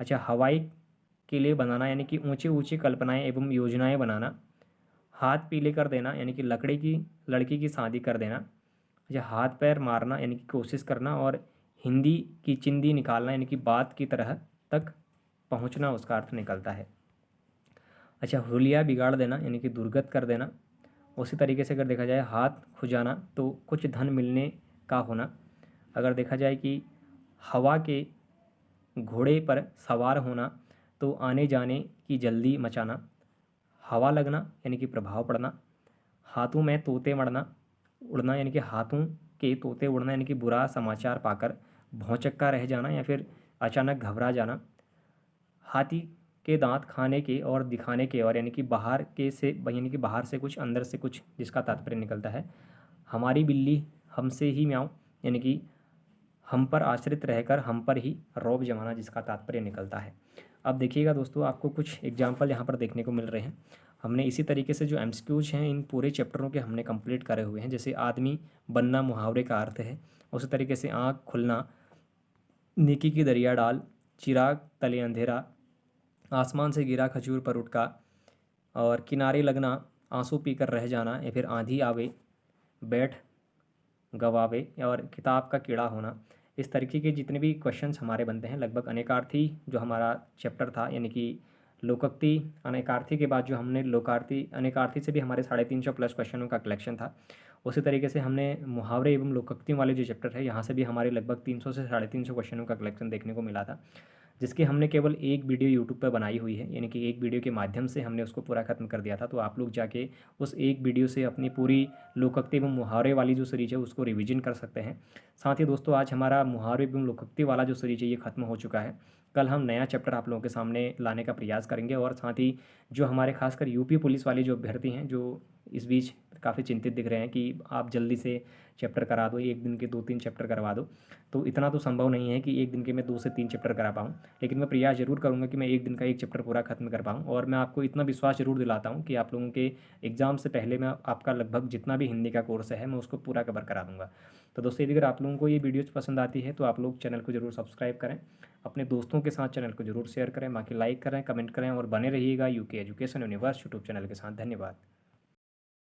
अच्छा, हवाई के लिए बनाना यानी कि ऊंची ऊंची कल्पनाएं एवं योजनाएं बनाना। हाथ पीले कर देना यानी कि लड़की की शादी कर देना। अच्छा, हाथ पैर मारना यानी कि कोशिश करना। और हिंदी की चिंदी निकालना यानी कि बात की तरह तक पहुंचना, उसका अर्थ निकलता है। अच्छा, हुलिया बिगाड़ देना यानी कि दुर्गत कर देना। उसी तरीके से अगर देखा जाए हाथ खुजाना तो कुछ धन मिलने का होना। अगर देखा जाए कि हवा के घोड़े पर सवार होना तो आने जाने की जल्दी मचाना। हवा लगना यानी कि प्रभाव पड़ना। हाथों में तोते उड़ना यानी कि हाथों के तोते उड़ना यानी कि बुरा समाचार पाकर भौचक्का रह जाना या फिर अचानक घबरा जाना। हाथी के दांत खाने के और दिखाने के और यानी कि बाहर से कुछ अंदर से कुछ, जिसका तात्पर्य निकलता है। हमारी बिल्ली हमसे ही म्याऊं यानी कि हम पर आश्रित रहकर हम पर ही रौब जमाना, जिसका तात्पर्य निकलता है। अब देखिएगा दोस्तों, आपको कुछ एग्जाम्पल यहाँ पर देखने को मिल रहे हैं। हमने इसी तरीके से जो एमसीक्यूज हैं इन पूरे चैप्टरों के हमने कंप्लीट करे हुए हैं। जैसे आदमी बनना मुहावरे का अर्थ है, उसी तरीके से आँख खुलना, नेकी की दरिया डाल, चिराग तले अंधेरा, आसमान से गिरा खजूर पर उठका, और किनारे लगना, आंसू पीकर रह जाना, या फिर आंधी आवे बैठ गवावे, और किताब का कीड़ा होना। इस तरीके के जितने भी क्वेश्चंस हमारे बनते हैं, लगभग अनेकार्थी जो हमारा चैप्टर था यानी कि लोकोक्ति अनेकार्थी के बाद जो हमने लोकार्थी अनेकार्थी से भी हमारे 350 प्लस क्वेश्चनों का कलेक्शन था। उसी तरीके से हमने मुहावरे एवं लोकोक्तियों वाले जो चैप्टर है यहाँ से भी हमारे लगभग 300 से 350 क्वेश्चनों का कलेक्शन देखने को मिला था, जिसकी हमने केवल एक वीडियो यूट्यूब पर बनाई हुई है, यानी कि एक वीडियो के माध्यम से हमने उसको पूरा खत्म कर दिया था। तो आप लोग जाके उस एक वीडियो से अपनी पूरी लोकोक्ति एवं मुहावरे वाली जो सीरीज है उसको रिवीजन कर सकते हैं। साथ ही दोस्तों, आज हमारा मुहावरे एवं लोकोक्ति वाला जो सीरीज है ये खत्म हो चुका है। कल हम नया चैप्टर आप लोगों के सामने लाने का प्रयास करेंगे। और साथ ही जो हमारे खासकर यूपी पुलिस वाले जो अभ्यर्थी हैं, जो इस बीच काफ़ी चिंतित दिख रहे हैं कि आप जल्दी से चैप्टर करा दो, एक दिन के 2-3 चैप्टर करवा दो, तो इतना तो संभव नहीं है कि एक दिन के मैं 2 से 3 चैप्टर करा पाऊँ। लेकिन मैं प्रयास जरूर करूँगा कि मैं एक दिन का एक चैप्टर पूरा खत्म कर पाऊँ। और मैं आपको इतना विश्वास जरूर दिलाता हूँ कि आप लोगों के एग्ज़ाम से पहले मैं आपका लगभग जितना भी हिंदी का कोर्स है मैं उसको पूरा कवर करा दूँगा। तो दोस्तों, यदि अगर आप लोगों को ये वीडियोज़ पसंद आती है तो आप लोग चैनल को जरूर सब्सक्राइब करें, अपने दोस्तों के साथ चैनल को जरूर शेयर करें, बाकी लाइक करें, कमेंट करें, और बने रहिएगा UK education universe YouTube channel के साथ। धन्यवाद।